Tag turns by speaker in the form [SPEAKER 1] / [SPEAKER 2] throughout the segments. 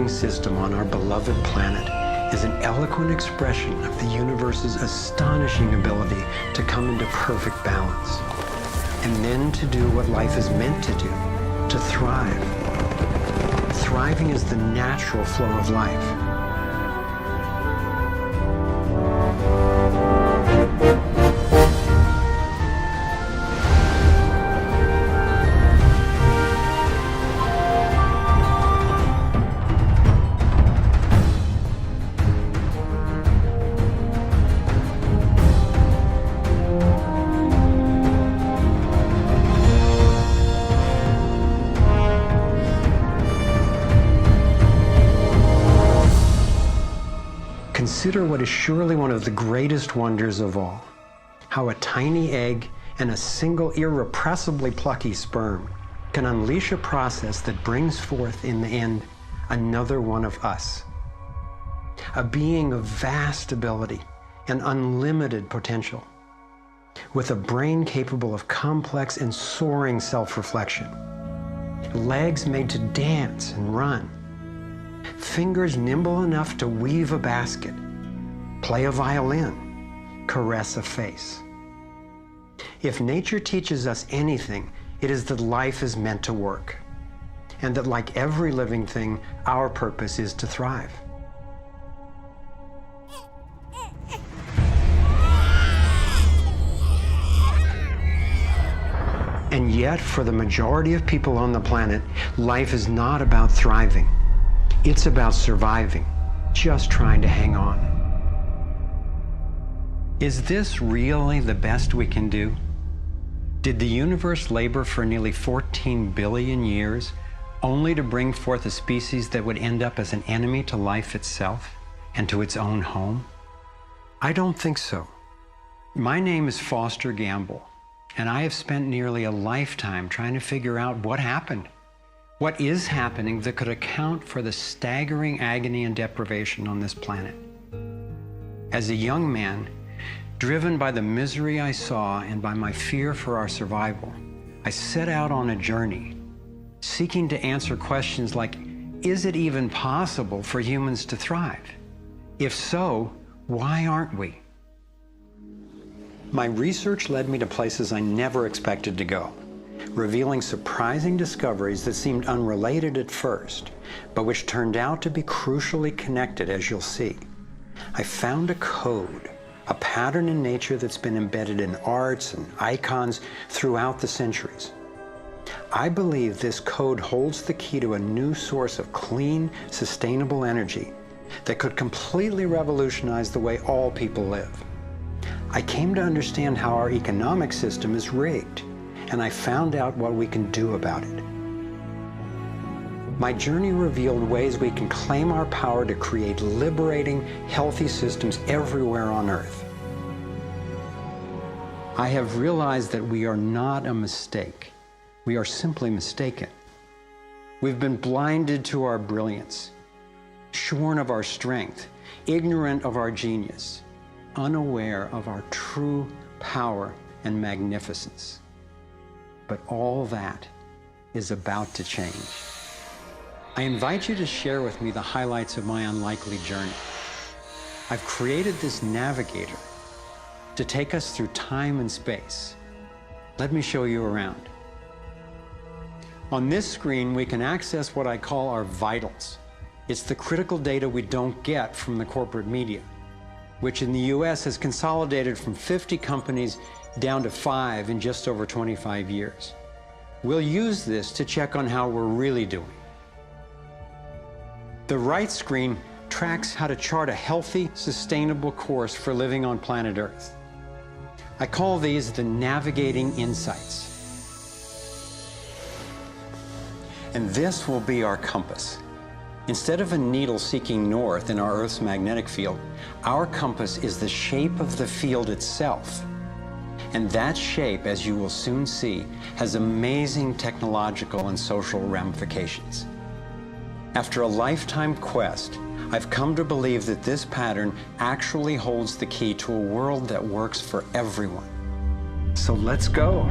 [SPEAKER 1] living system on our beloved planet is an eloquent expression of the universe's astonishing ability to come into perfect balance, and then to do what life is meant to do, to thrive. Thriving is the natural flow of life. Consider what is surely one of the greatest wonders of all, how a tiny egg and a single irrepressibly plucky sperm can unleash a process that brings forth in the end another one of us. A being of vast ability and unlimited potential, with a brain capable of complex and soaring self-reflection, legs made to dance and run, fingers nimble enough to weave a basket, play a violin, caress a face. If nature teaches us anything, it is that life is meant to work, and that like every living thing, our purpose is to thrive. And yet, for the majority of people on the planet, life is not about thriving. It's about surviving, just trying to hang on. Is this really the best we can do? Did the universe labor for nearly 14 billion years only to bring forth a species that would end up as an enemy to life itself and to its own home? I don't think so. My name is Foster Gamble, and I have spent nearly a lifetime trying to figure out what happened. What is happening that could account for the staggering agony and deprivation on this planet? As a young man, driven by the misery I saw and by my fear for our survival, I set out on a journey, seeking to answer questions like, is it even possible for humans to thrive? If so, why aren't we? My research led me to places I never expected to go, revealing surprising discoveries that seemed unrelated at first, but which turned out to be crucially connected, as you'll see. I found a code, a pattern in nature that's been embedded in arts and icons throughout the centuries. I believe this code holds the key to a new source of clean, sustainable energy that could completely revolutionize the way all people live. I came to understand how our economic system is rigged, and I found out what we can do about it. My journey revealed ways we can claim our power to create liberating, healthy systems everywhere on Earth. I have realized that we are not a mistake. We are simply mistaken. We've been blinded to our brilliance, shorn of our strength, ignorant of our genius, unaware of our true power and magnificence. But all that is about to change. I invite you to share with me the highlights of my unlikely journey. I've created this navigator to take us through time and space. Let me show you around. On this screen, we can access what I call our vitals. It's the critical data we don't get from the corporate media, which in the US has consolidated from 50 companies down to 5 in just over 25 years. We'll use this to check on how we're really doing. The right screen tracks how to chart a healthy, sustainable course for living on planet Earth. I call these the navigating insights. And this will be our compass. Instead of a needle seeking north in our Earth's magnetic field, our compass is the shape of the field itself. And that shape, as you will soon see, has amazing technological and social ramifications. After a lifetime quest, I've come to believe that this pattern actually holds the key to a world that works for everyone. So let's go.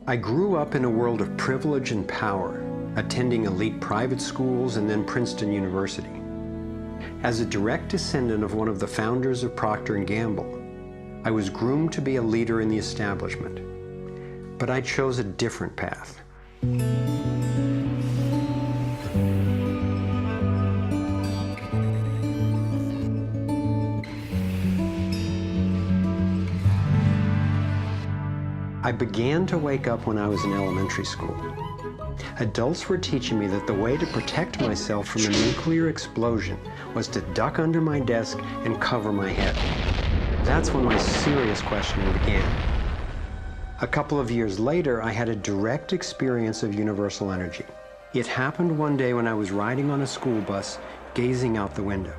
[SPEAKER 1] I grew up in a world of privilege and power, attending elite private schools and then Princeton University. As a direct descendant of one of the founders of Procter & Gamble, I was groomed to be a leader in the establishment. But I chose a different path. I began to wake up when I was in elementary school. Adults were teaching me that the way to protect myself from a nuclear explosion was to duck under my desk and cover my head. That's when my serious questioning began. A couple of years later, I had a direct experience of universal energy. It happened one day when I was riding on a school bus, gazing out the window.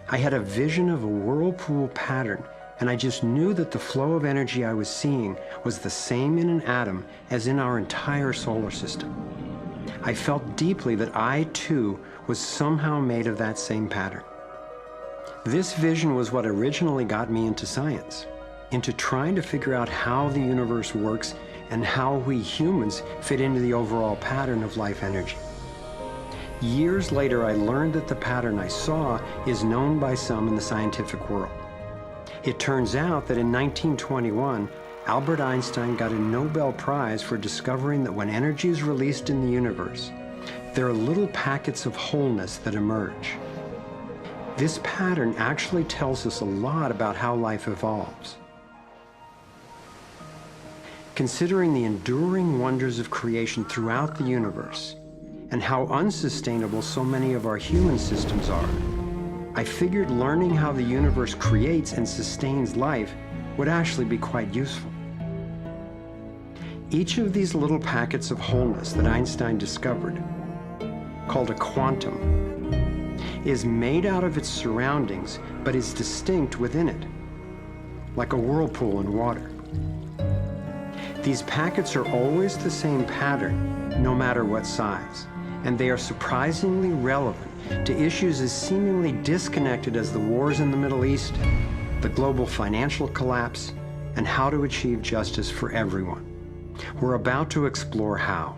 [SPEAKER 1] I had a vision of a whirlpool pattern, and I just knew that the flow of energy I was seeing was the same in an atom as in our entire solar system. I felt deeply that I, too, was somehow made of that same pattern. This vision was what originally got me into science, into trying to figure out how the universe works and how we humans fit into the overall pattern of life energy. Years later, I learned that the pattern I saw is known by some in the scientific world. It turns out that in 1921, Albert Einstein got a Nobel Prize for discovering that when energy is released in the universe, there are little packets of wholeness that emerge. This pattern actually tells us a lot about how life evolves. Considering the enduring wonders of creation throughout the universe and how unsustainable so many of our human systems are, I figured learning how the universe creates and sustains life would actually be quite useful. Each of these little packets of wholeness that Einstein discovered, called a quantum, is made out of its surroundings, but is distinct within it, like a whirlpool in water. These packets are always the same pattern, no matter what size, and they are surprisingly relevant to issues as seemingly disconnected as the wars in the Middle East, the global financial collapse, and how to achieve justice for everyone. We're about to explore how.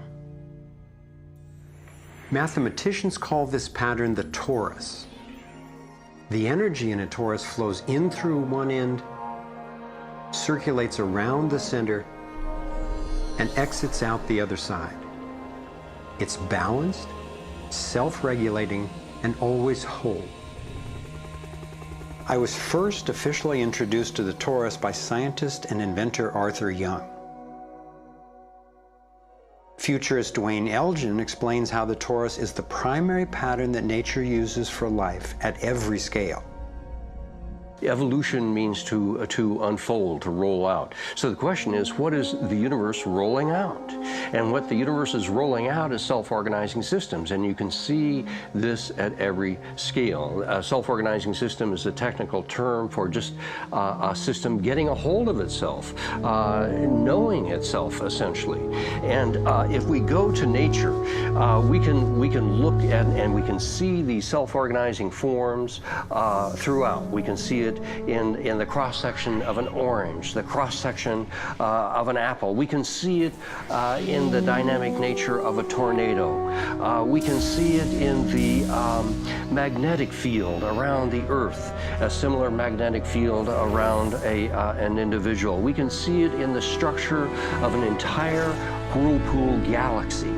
[SPEAKER 1] Mathematicians call this pattern the torus. The energy in a torus flows in through one end, circulates around the center, and exits out the other side. It's balanced, self-regulating, and always whole. I was first officially introduced to the torus by scientist and inventor Arthur Young. Futurist Dwayne Elgin explains how the torus is the primary pattern that nature uses for life at every scale.
[SPEAKER 2] Evolution means to unfold, to roll out. So the question is, what is the universe rolling out? And what the universe is rolling out is self-organizing systems, and you can see this at every scale. A self-organizing system is a technical term for just a system getting a hold of itself, knowing itself, essentially. And if we go to nature, we can look at and we can see these self-organizing forms throughout. We can see it in the cross-section of an orange, the cross-section of an apple. We can see it in the dynamic nature of a tornado. We can see it in the magnetic field around the Earth, a similar magnetic field around an individual. We can see it in the structure of an entire whirlpool galaxy.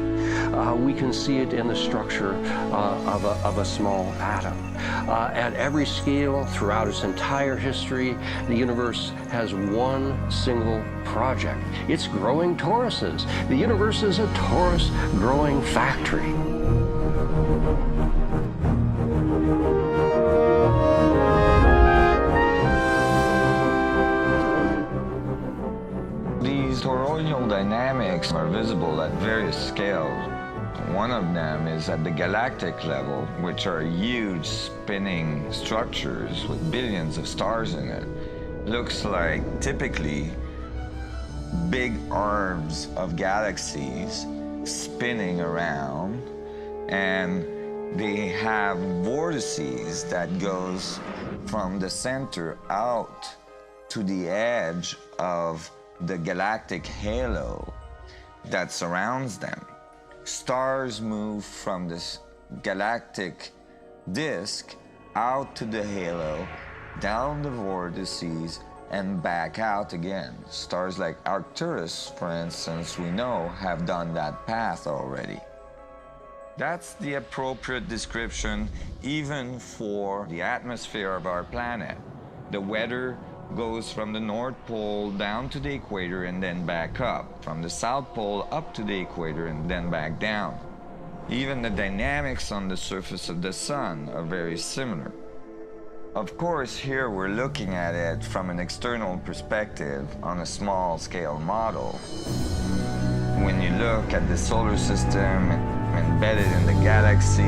[SPEAKER 2] We can see it in the structure of a small atom. At every scale, throughout its entire history, the universe has one single project. It's growing toruses. The universe is a torus growing factory.
[SPEAKER 3] These toroidal dynamics are visible at various scales. One of them is at the galactic level, which are huge spinning structures with billions of stars in it. Looks like typically big arms of galaxies spinning around, and they have vortices that goes from the center out to the edge of the galactic halo that surrounds them. Stars move from this galactic disk out to the halo, down the vortices, and back out again. Stars like Arcturus, for instance, we know have done that path already. That's the appropriate description even for the atmosphere of our planet. The weather goes from the North Pole down to the equator and then back up, from the South Pole up to the equator and then back down. Even the dynamics on the surface of the sun are very similar. Of course, here we're looking at it from an external perspective on a small-scale model. When you look at the solar system embedded in the galaxy,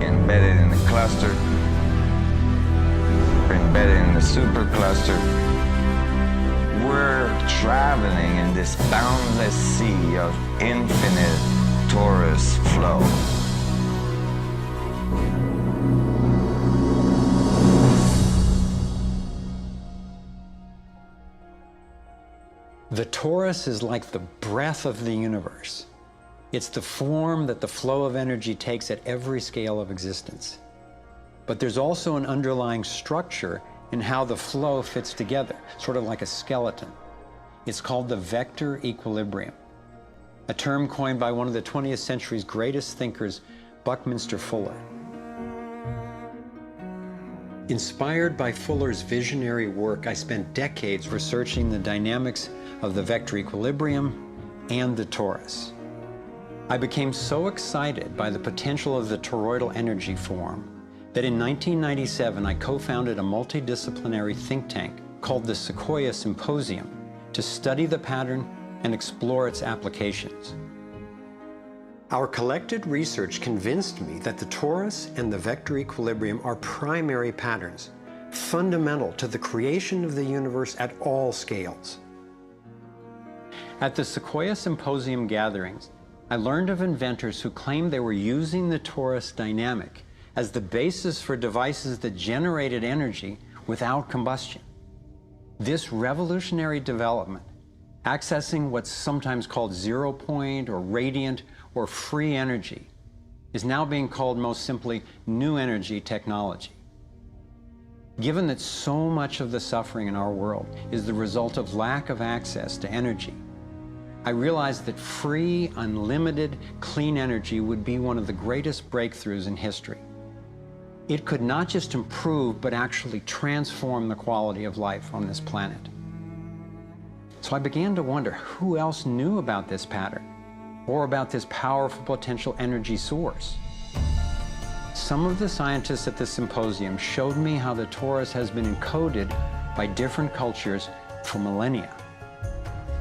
[SPEAKER 3] embedded in the cluster, embedded in the supercluster, we're traveling in this boundless sea of infinite torus flow.
[SPEAKER 1] The torus is like the breath of the universe. It's the form that the flow of energy takes at every scale of existence. But there's also an underlying structure in how the flow fits together, sort of like a skeleton. It's called the vector equilibrium, a term coined by one of the 20th century's greatest thinkers, Buckminster Fuller. Inspired by Fuller's visionary work, I spent decades researching the dynamics of the vector equilibrium and the torus. I became so excited by the potential of the toroidal energy form that in 1997 I co-founded a multidisciplinary think tank called the Sequoia Symposium to study the pattern and explore its applications. Our collected research convinced me that the torus and the vector equilibrium are primary patterns, fundamental to the creation of the universe at all scales. At the Sequoia Symposium gatherings, I learned of inventors who claimed they were using the torus dynamic as the basis for devices that generated energy without combustion. This revolutionary development, accessing what's sometimes called zero point or radiant or free energy, is now being called most simply new energy technology. Given that so much of the suffering in our world is the result of lack of access to energy, I realized that free, unlimited, clean energy would be one of the greatest breakthroughs in history. It could not just improve, but actually transform the quality of life on this planet. So I began to wonder who else knew about this pattern or about this powerful potential energy source. Some of the scientists at the symposium showed me how the torus has been encoded by different cultures for millennia.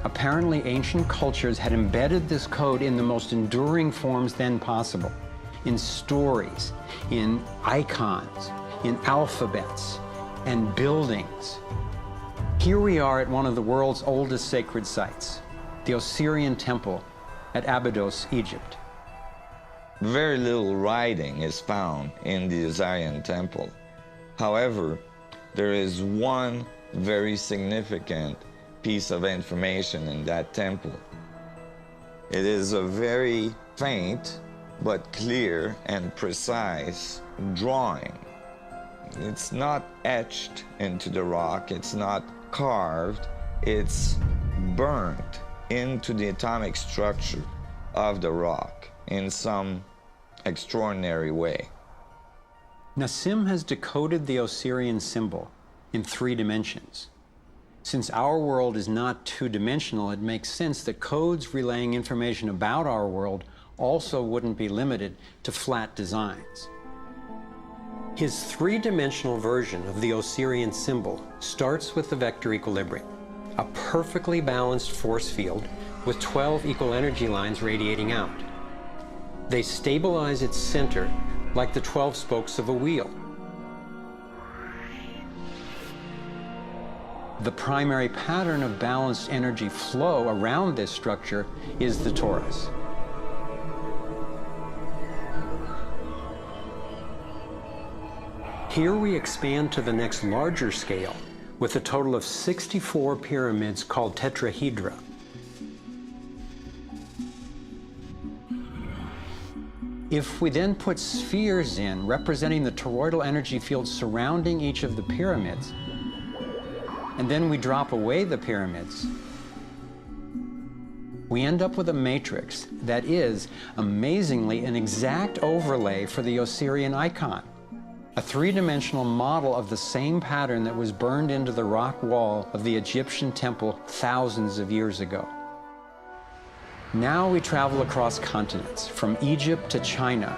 [SPEAKER 1] Apparently, ancient cultures had embedded this code in the most enduring forms then possible, in stories, in icons, in alphabets, and buildings. Here we are at one of the world's oldest sacred sites, the Osirian Temple at Abydos, Egypt.
[SPEAKER 3] Very little writing is found in the Osirian Temple. However, there is one very significant piece of information in that temple. It is a very faint but clear and precise drawing. It's not etched into the rock, it's not carved, it's burnt into the atomic structure of the rock in some extraordinary way.
[SPEAKER 1] Nassim has decoded the Osirian symbol in 3 dimensions. Since our world is not two-dimensional, it makes sense that codes relaying information about our world also wouldn't be limited to flat designs. His 3-dimensional version of the Osirian symbol starts with the vector equilibrium, a perfectly balanced force field with 12 equal energy lines radiating out. They stabilize its center like the 12 spokes of a wheel. The primary pattern of balanced energy flow around this structure is the torus. Here we expand to the next larger scale, with a total of 64 pyramids called tetrahedra. If we then put spheres in, representing the toroidal energy field surrounding each of the pyramids, and then we drop away the pyramids, we end up with a matrix that is, amazingly, an exact overlay for the Osirian icon, a three-dimensional model of the same pattern that was burned into the rock wall of the Egyptian temple thousands of years ago. Now we travel across continents, from Egypt to China,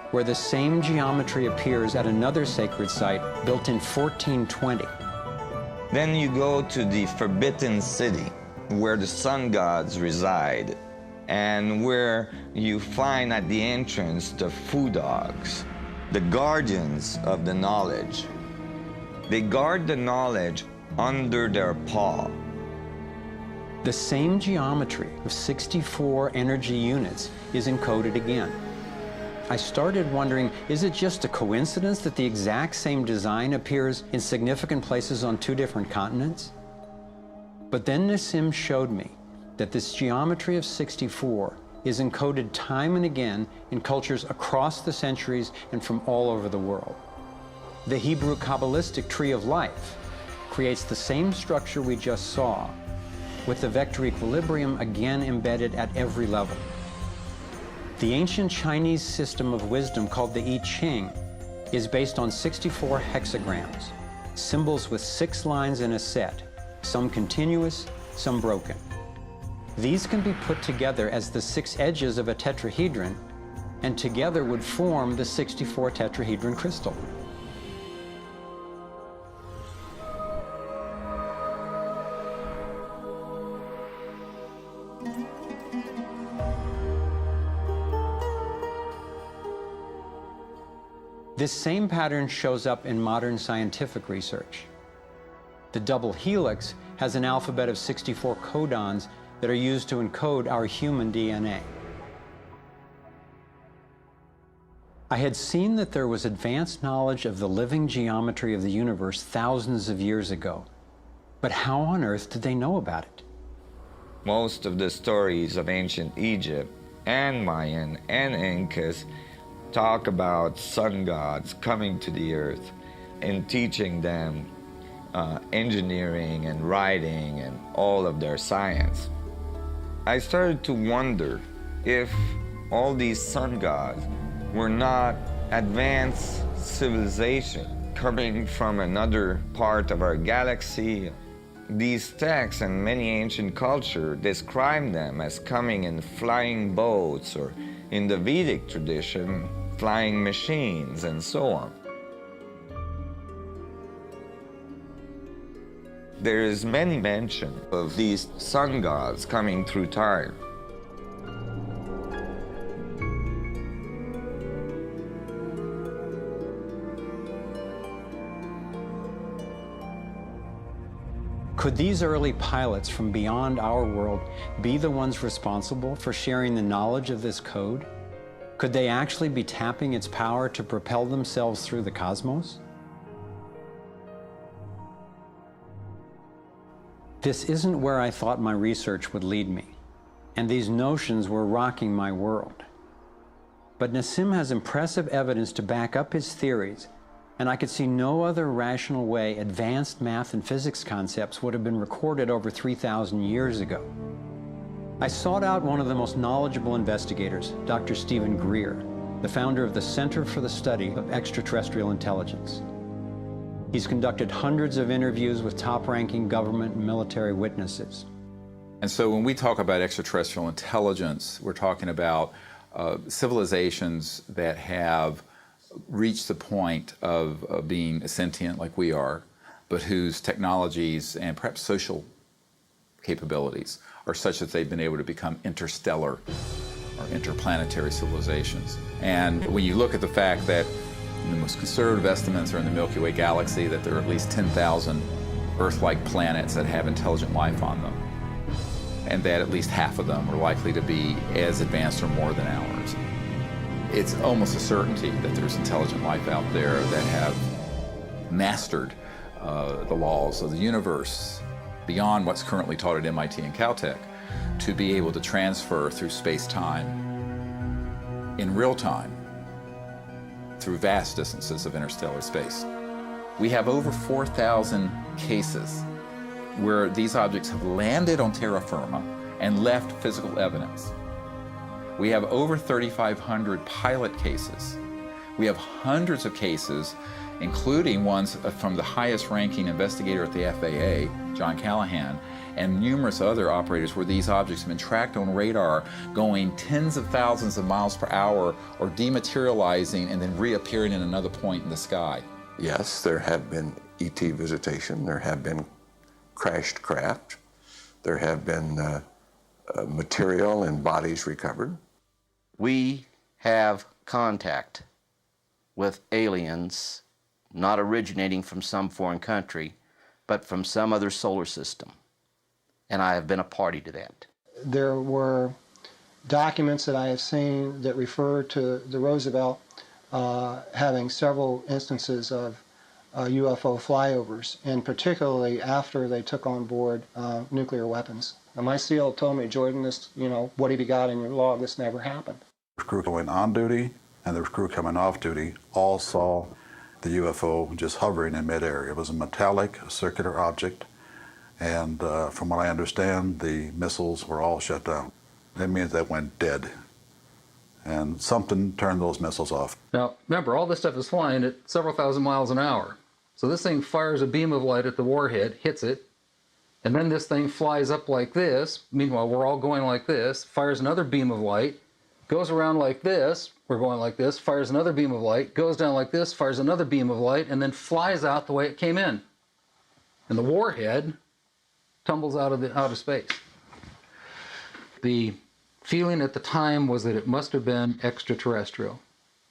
[SPEAKER 1] where the same geometry appears at another sacred site built in 1420.
[SPEAKER 3] Then you go to the Forbidden City, where the sun gods reside, and where you find at the entrance the food dogs, the guardians of the knowledge. They guard the knowledge under their paw.
[SPEAKER 1] The same geometry of 64 energy units is encoded again. I started wondering, is it just a coincidence that the exact same design appears in significant places on two different continents? But then Nassim showed me that this geometry of 64 is encoded time and again in cultures across the centuries and from all over the world. The Hebrew Kabbalistic tree of life creates the same structure we just saw, with the vector equilibrium again embedded at every level. The ancient Chinese system of wisdom called the I Ching is based on 64 hexagrams, symbols with 6 lines in a set, some continuous, some broken. These can be put together as the 6 edges of a tetrahedron, and together would form the 64 tetrahedron crystal. This same pattern shows up in modern scientific research. The double helix has an alphabet of 64 codons that are used to encode our human DNA. I had seen that there was advanced knowledge of the living geometry of the universe thousands of years ago. But how on earth did they know about it?
[SPEAKER 3] Most of the stories of ancient Egypt and Mayan and Incas talk about sun gods coming to the earth and teaching them engineering and writing and all of their science. I started to wonder if all these sun gods were not advanced civilization coming from another part of our galaxy. These texts and many ancient cultures describe them as coming in flying boats, or in the Vedic tradition, flying machines, and so on. There is many mention of these sun gods coming through time.
[SPEAKER 1] Could these early pilots from beyond our world be the ones responsible for sharing the knowledge of this code? Could they actually be tapping its power to propel themselves through the cosmos? This isn't where I thought my research would lead me, and these notions were rocking my world. But Nassim has impressive evidence to back up his theories, and I could see no other rational way advanced math and physics concepts would have been recorded over 3,000 years ago. I sought out one of the most knowledgeable investigators, Dr. Stephen Greer, the founder of the Center for the Study of Extraterrestrial Intelligence. He's conducted hundreds of interviews with top-ranking government and military witnesses.
[SPEAKER 4] And so when we talk about extraterrestrial intelligence, we're talking about civilizations that have reached the point of being sentient like we are, but whose technologies and perhaps social capabilities are such that they've been able to become interstellar or interplanetary civilizations. And when you look at the fact that the most conservative estimates are in the Milky Way galaxy that there are at least 10,000 Earth-like planets that have intelligent life on them, and that at least half of them are likely to be as advanced or more than ours. It's almost a certainty that there's intelligent life out there that have mastered the laws of the universe beyond what's currently taught at MIT and Caltech, to be able to transfer through space-time in real time through vast distances of interstellar space. We have over 4,000 cases where these objects have landed on terra firma and left physical evidence. We have over 3,500 pilot cases. We have hundreds of cases, including ones from the highest ranking investigator at the FAA, John Callahan, and numerous other operators where these objects have been tracked on radar going tens of thousands of miles per hour or dematerializing and then reappearing in another point in the sky.
[SPEAKER 5] Yes, there have been ET visitation, there have been crashed craft, there have been material and bodies recovered.
[SPEAKER 6] We have contact with aliens not originating from some foreign country, but from some other solar system. And I have been a party to that.
[SPEAKER 7] There were documents that I have seen that refer to the Roosevelt having several instances of UFO flyovers, and particularly after they took on board nuclear weapons. And my SEAL told me, Jordan, this, what have you got in your log? This never happened.
[SPEAKER 8] The crew going on duty and the crew coming off duty all saw the UFO just hovering in midair. It was a metallic, circular object, and from what I understand, the missiles were all shut down. That means they went dead, and something turned those missiles off.
[SPEAKER 9] Now, remember, all this stuff is flying at several thousand miles an hour. So this thing fires a beam of light at the warhead, hits it, and then this thing flies up like this. Meanwhile, we're all going like this, fires another beam of light, goes around like this, we're going like this, fires another beam of light, goes down like this, fires another beam of light, and then flies out the way it came in. And the warhead tumbles out of space. The feeling at the time was that it must have been extraterrestrial.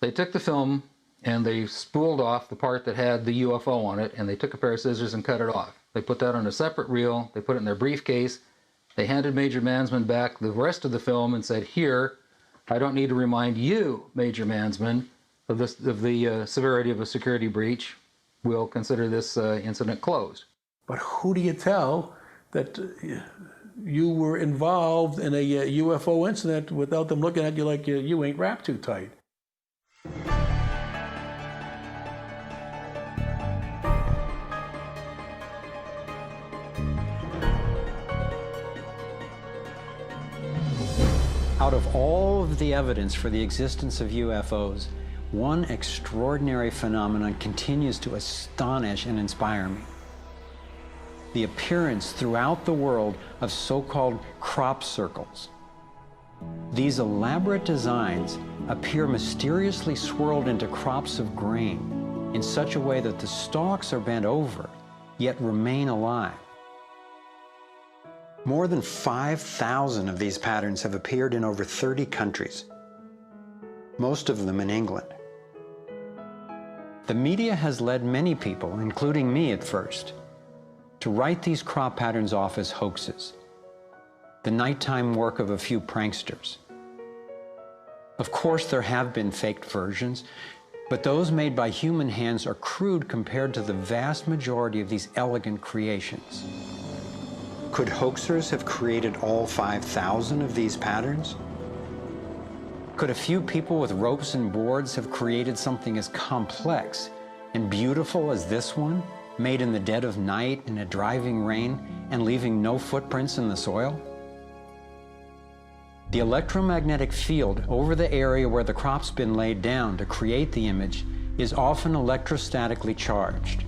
[SPEAKER 9] They took the film and they spooled off the part that had the UFO on it, and they took a pair of scissors and cut it off. They put that on a separate reel, they put it in their briefcase, they handed Major Mansman back the rest of the film and said, here, I don't need to remind you, Major Mansman, of the severity of a security breach. We'll consider this incident closed.
[SPEAKER 10] But who do you tell that you were involved in a UFO incident without them looking at you like you ain't wrapped too tight?
[SPEAKER 1] Out of all of the evidence for the existence of UFOs, one extraordinary phenomenon continues to astonish and inspire me. The appearance throughout the world of so-called crop circles. These elaborate designs appear mysteriously swirled into crops of grain in such a way that the stalks are bent over, yet remain alive. More than 5,000 of these patterns have appeared in over 30 countries, most of them in England. The media has led many people, including me at first, to write these crop patterns off as hoaxes, the nighttime work of a few pranksters. Of course, there have been faked versions, but those made by human hands are crude compared to the vast majority of these elegant creations. Could hoaxers have created all 5,000 of these patterns? Could a few people with ropes and boards have created something as complex and beautiful as this one, made in the dead of night in a driving rain and leaving no footprints in the soil? The electromagnetic field over the area where the crop's been laid down to create the image is often electrostatically charged.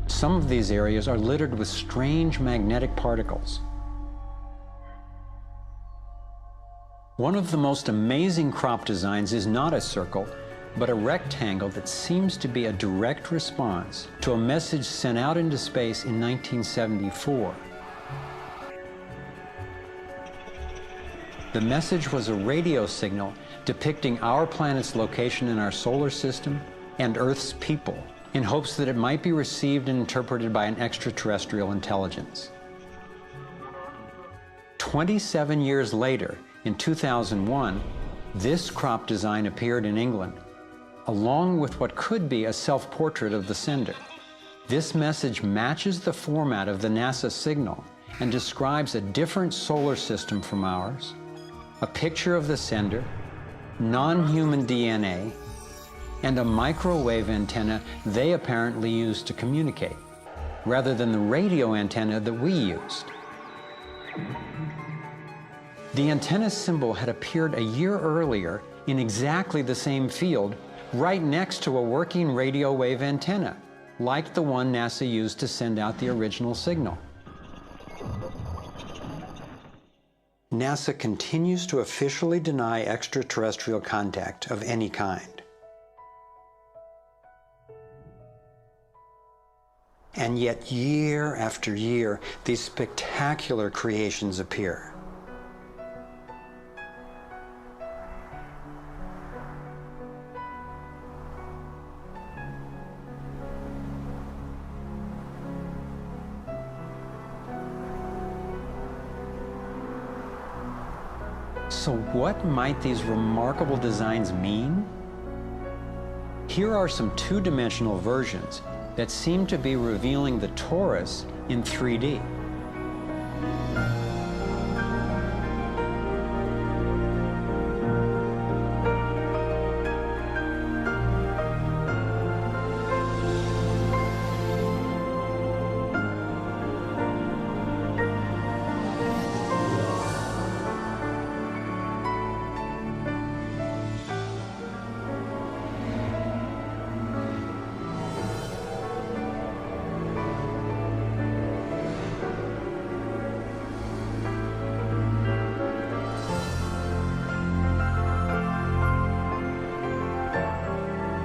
[SPEAKER 1] Some of these areas are littered with strange magnetic particles. One of the most amazing crop designs is not a circle, but a rectangle that seems to be a direct response to a message sent out into space in 1974. The message was a radio signal depicting our planet's location in our solar system and Earth's people, in hopes that it might be received and interpreted by an extraterrestrial intelligence. 27 years later, in 2001, this crop design appeared in England, along with what could be a self-portrait of the sender. This message matches the format of the NASA signal and describes a different solar system from ours, a picture of the sender, non-human DNA, and a microwave antenna they apparently used to communicate, rather than the radio antenna that we used. The antenna symbol had appeared a year earlier in exactly the same field, right next to a working radio wave antenna, like the one NASA used to send out the original signal. NASA continues to officially deny extraterrestrial contact of any kind. And yet, year after year, these spectacular creations appear. So what might these remarkable designs mean? Here are some two-dimensional versions that seem to be revealing the torus in 3D.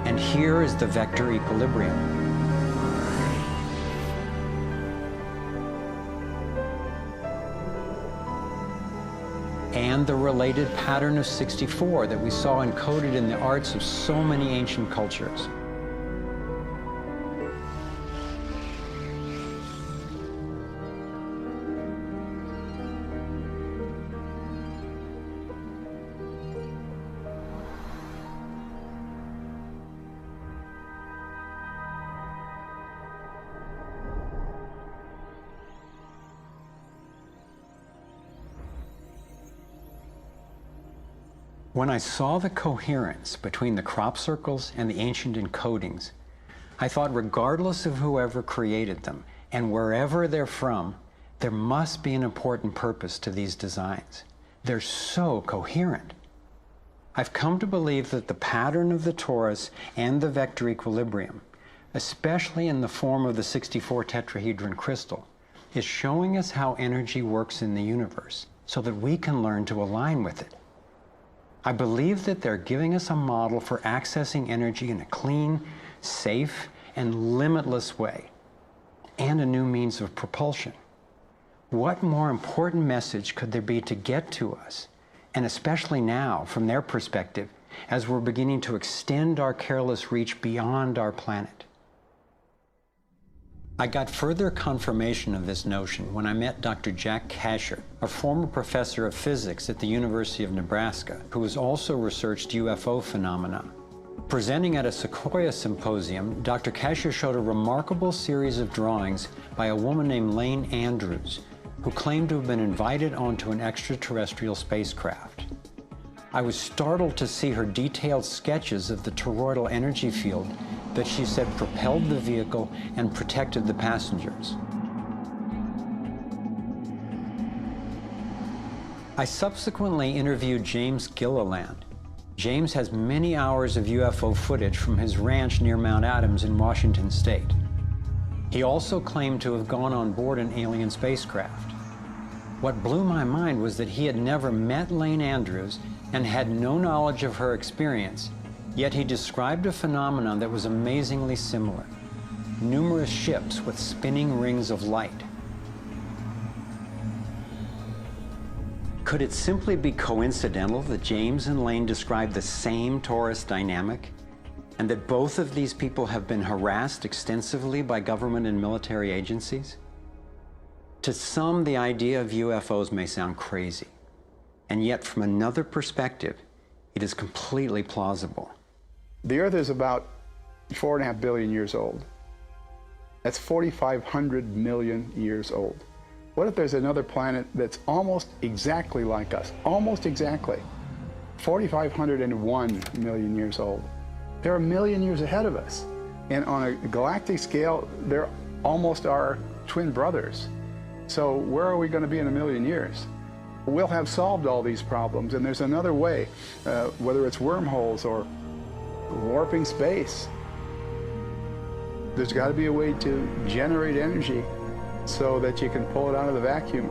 [SPEAKER 1] And here is the vector equilibrium. And the related pattern of 64 that we saw encoded in the arts of so many ancient cultures. When I saw the coherence between the crop circles and the ancient encodings, I thought regardless of whoever created them and wherever they're from, there must be an important purpose to these designs. They're so coherent. I've come to believe that the pattern of the torus and the vector equilibrium, especially in the form of the 64 tetrahedron crystal, is showing us how energy works in the universe so that we can learn to align with it. I believe that they're giving us a model for accessing energy in a clean, safe, and limitless way, and a new means of propulsion. What more important message could there be to get to us, and especially now, from their perspective, as we're beginning to extend our careless reach beyond our planet? I got further confirmation of this notion when I met Dr. Jack Kasher, a former professor of physics at the University of Nebraska, who has also researched UFO phenomena. Presenting at a Sequoia symposium, Dr. Kasher showed a remarkable series of drawings by a woman named Lane Andrews, who claimed to have been invited onto an extraterrestrial spacecraft. I was startled to see her detailed sketches of the toroidal energy field that she said propelled the vehicle and protected the passengers. I subsequently interviewed James Gilliland. James has many hours of UFO footage from his ranch near Mount Adams in Washington state. He also claimed to have gone on board an alien spacecraft. What blew my mind was that he had never met Lane Andrews and had no knowledge of her experience, yet he described a phenomenon that was amazingly similar: numerous ships with spinning rings of light. Could it simply be coincidental that James and Lane described the same torus dynamic, and that both of these people have been harassed extensively by government and military agencies? To some, the idea of UFOs may sound crazy, and yet from another perspective, it is completely plausible.
[SPEAKER 11] The Earth is about 4.5 billion years old. That's 4,500 million years old. What if there's another planet that's almost exactly like us? Almost exactly. 4,501 million years old. They're a million years ahead of us. And on a galactic scale, they're almost our twin brothers. So where are we going to be in a million years? We'll have solved all these problems, and there's another way, whether it's wormholes or warping space. There's got to be a way to generate energy so that you can pull it out of the vacuum.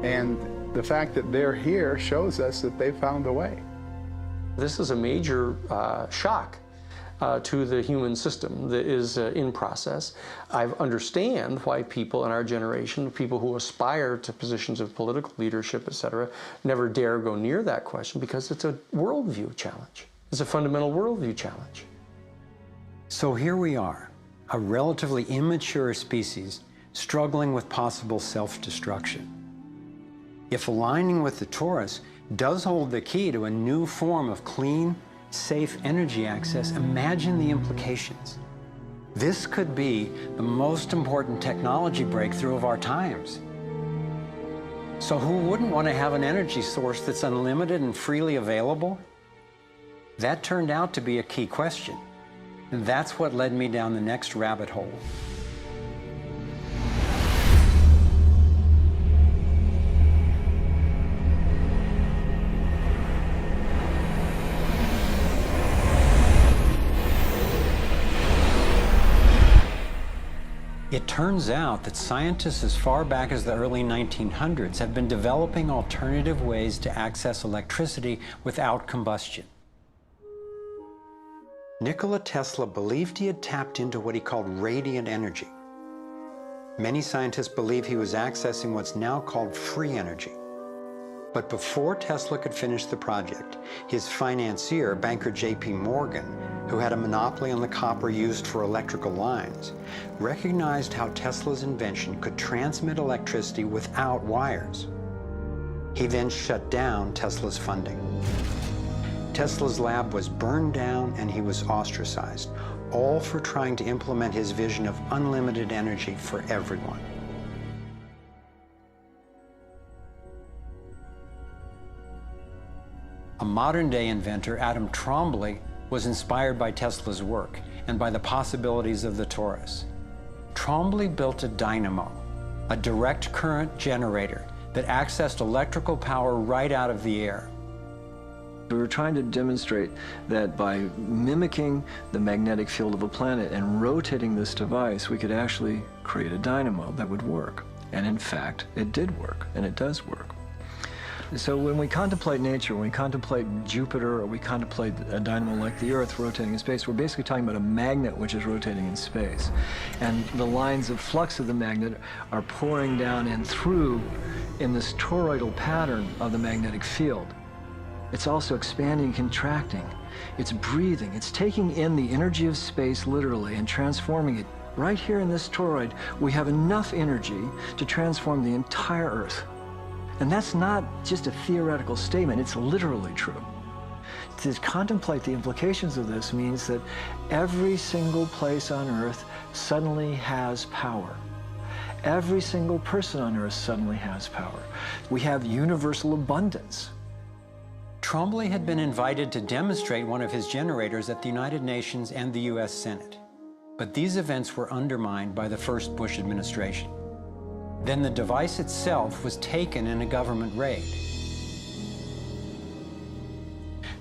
[SPEAKER 11] And the fact that they're here shows us that they found a way.
[SPEAKER 12] This is a major shock to the human system that is in process. I understand why people in our generation, people who aspire to positions of political leadership, etc., never dare go near that question, because it's a worldview challenge. It's a fundamental worldview challenge.
[SPEAKER 1] So here we are, a relatively immature species struggling with possible self-destruction. If aligning with the torus does hold the key to a new form of clean, safe energy access, imagine the implications. This could be the most important technology breakthrough of our times. So who wouldn't want to have an energy source that's unlimited and freely available? That turned out to be a key question, and that's what led me down the next rabbit hole. It turns out that scientists as far back as the early 1900s have been developing alternative ways to access electricity without combustion. Nikola Tesla believed he had tapped into what he called radiant energy. Many scientists believe he was accessing what's now called free energy. But before Tesla could finish the project, his financier, banker J.P. Morgan, who had a monopoly on the copper used for electrical lines, recognized how Tesla's invention could transmit electricity without wires. He then shut down Tesla's funding. Tesla's lab was burned down and he was ostracized, all for trying to implement his vision of unlimited energy for everyone. A modern-day inventor, Adam Trombley, was inspired by Tesla's work and by the possibilities of the torus. Trombley built a dynamo, a direct current generator that accessed electrical power right out of the air.
[SPEAKER 13] We were trying to demonstrate that by mimicking the magnetic field of a planet and rotating this device, we could actually create a dynamo that would work. And in fact, it did work, and it does work. So when we contemplate nature, when we contemplate Jupiter, or we contemplate a dynamo like the Earth rotating in space, we're basically talking about a magnet which is rotating in space. And the lines of flux of the magnet are pouring down and through in this toroidal pattern of the magnetic field. It's also expanding and contracting. It's breathing. It's taking in the energy of space literally and transforming it. Right here in this toroid, we have enough energy to transform the entire Earth. And that's not just a theoretical statement, it's literally true. To contemplate the implications of this means that every single place on Earth suddenly has power. Every single person on Earth suddenly has power. We have universal abundance.
[SPEAKER 1] Trombley had been invited to demonstrate one of his generators at the United Nations and the US Senate. But these events were undermined by the first Bush administration. Then the device itself was taken in a government raid.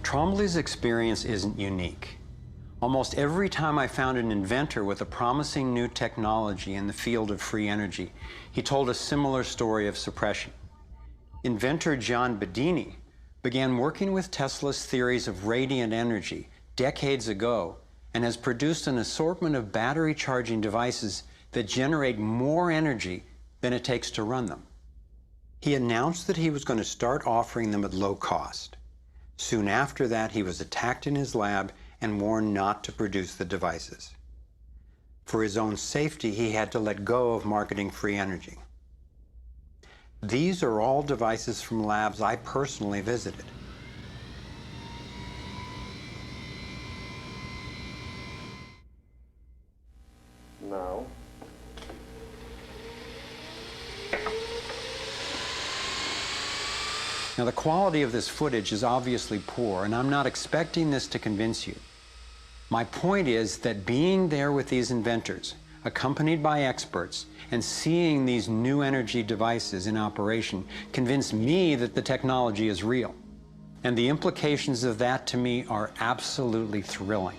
[SPEAKER 1] Trombley's experience isn't unique. Almost every time I found an inventor with a promising new technology in the field of free energy, he told a similar story of suppression. Inventor John Bedini began working with Tesla's theories of radiant energy decades ago and has produced an assortment of battery charging devices that generate more energy than it takes to run them. He announced that he was going to start offering them at low cost. Soon after that, he was attacked in his lab and warned not to produce the devices. For his own safety, he had to let go of marketing free energy. These are all devices from labs I personally visited.
[SPEAKER 14] Now,
[SPEAKER 1] Now, the quality of this footage is obviously poor, and I'm not expecting this to convince you. My point is that being there with these inventors, accompanied by experts, and seeing these new energy devices in operation convinced me that the technology is real. And the implications of that to me are absolutely thrilling.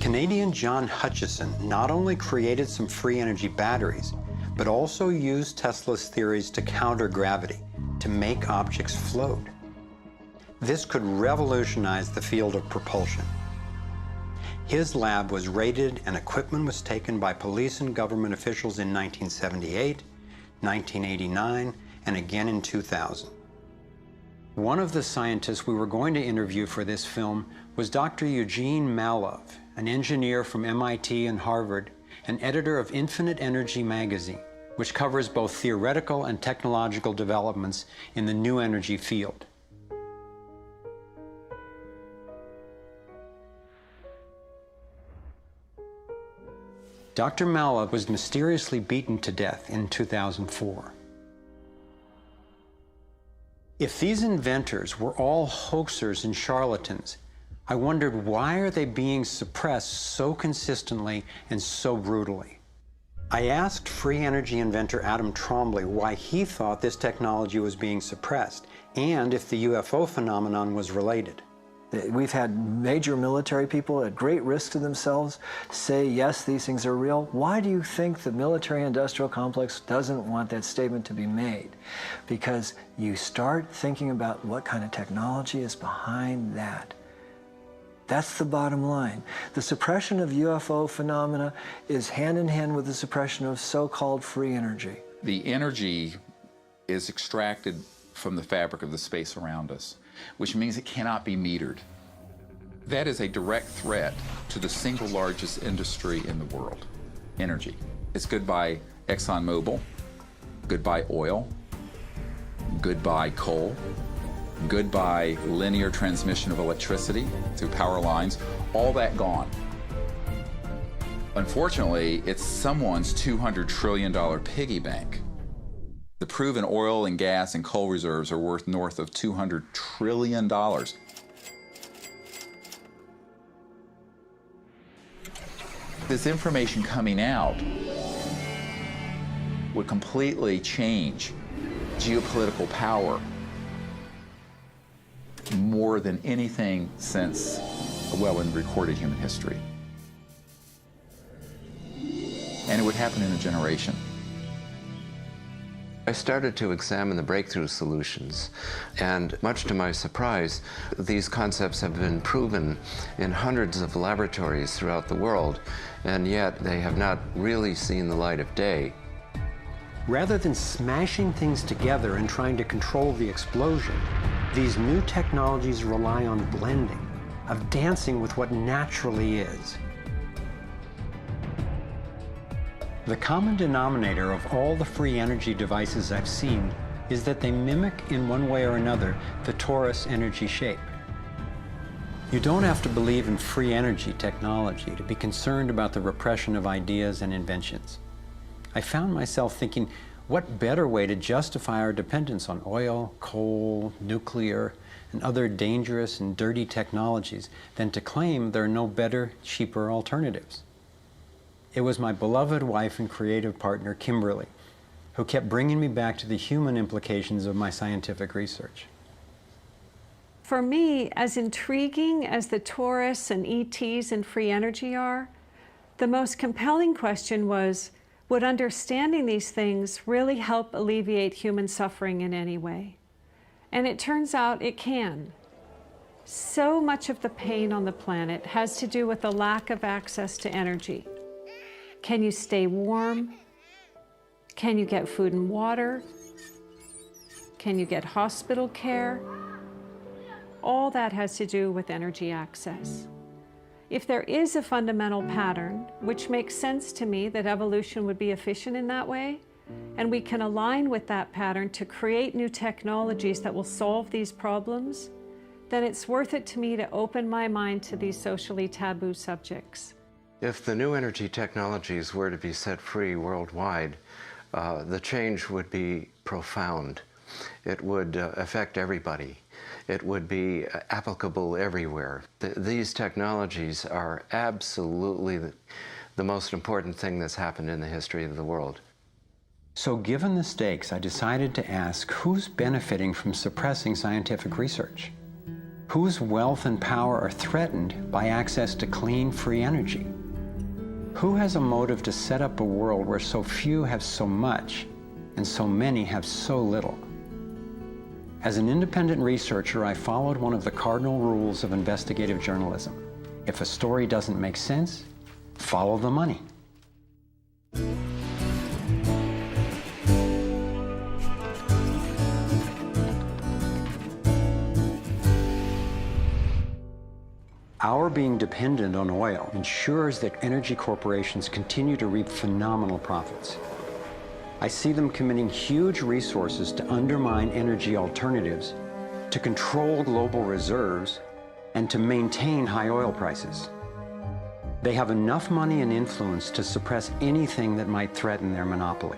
[SPEAKER 1] Canadian John Hutchison not only created some free energy batteries, but also used Tesla's theories to counter gravity, to make objects float. This could revolutionize the field of propulsion. His lab was raided and equipment was taken by police and government officials in 1978, 1989, and again in 2000. One of the scientists we were going to interview for this film was Dr. Eugene Malov, an engineer from MIT and Harvard, and editor of Infinite Energy magazine, which covers both theoretical and technological developments in the new energy field. Dr. Malov was mysteriously beaten to death in 2004. If these inventors were all hoaxers and charlatans, I wondered, why are they being suppressed so consistently and so brutally? I asked free energy inventor Adam Trombley why he thought this technology was being suppressed, and if the UFO phenomenon was related.
[SPEAKER 13] We've had major military people at great risk to themselves say, yes, these things are real. Why do you think the military-industrial complex doesn't want that statement to be made? Because you start thinking about what kind of technology is behind that. That's the bottom line. The suppression of UFO phenomena is hand in hand with the suppression of so-called free energy.
[SPEAKER 4] The energy is extracted from the fabric of the space around us, which means it cannot be metered. That is a direct threat to the single largest industry in the world, energy. It's goodbye ExxonMobil, goodbye oil, goodbye coal, goodbye linear transmission of electricity through power lines, all that gone. Unfortunately, it's someone's $200 trillion piggy bank. The proven oil and gas and coal reserves are worth north of $200 trillion. This information coming out would completely change geopolitical power more than anything since, well, in recorded human history. And it would happen in a generation.
[SPEAKER 14] I started to examine the breakthrough solutions, and much to my surprise, these concepts have been proven in hundreds of laboratories throughout the world, and yet they have not really seen the light of day.
[SPEAKER 1] Rather than smashing things together and trying to control the explosion, these new technologies rely on blending, of dancing with what naturally is. The common denominator of all the free energy devices I've seen is that they mimic in one way or another the torus energy shape. You don't have to believe in free energy technology to be concerned about the repression of ideas and inventions. I found myself thinking, what better way to justify our dependence on oil, coal, nuclear, and other dangerous and dirty technologies than to claim there are no better, cheaper alternatives? It was my beloved wife and creative partner, Kimberly, who kept bringing me back to the human implications of my scientific research.
[SPEAKER 15] For me, as intriguing as the torus and ETs and free energy are, the most compelling question was, would understanding these things really help alleviate human suffering in any way? And it turns out it can. So much of the pain on the planet has to do with the lack of access to energy. Can you stay warm? Can you get food and water? Can you get hospital care? All that has to do with energy access. If there is a fundamental pattern, which makes sense to me that evolution would be efficient in that way, and we can align with that pattern to create new technologies that will solve these problems, then it's worth it to me to open my mind to these socially taboo subjects.
[SPEAKER 14] If the new energy technologies were to be set free worldwide, the change would be profound. It would affect everybody. It would be applicable everywhere. These technologies are absolutely the most important thing that's happened in the history of the world.
[SPEAKER 1] So given the stakes, I decided to ask who's benefiting from suppressing scientific research? Whose wealth and power are threatened by access to clean, free energy? Who has a motive to set up a world where so few have so much and so many have so little? As an independent researcher, I followed one of the cardinal rules of investigative journalism. If a story doesn't make sense, follow the money. Our being dependent on oil ensures that energy corporations continue to reap phenomenal profits. I see them committing huge resources to undermine energy alternatives, to control global reserves, and to maintain high oil prices. They have enough money and influence to suppress anything that might threaten their monopoly.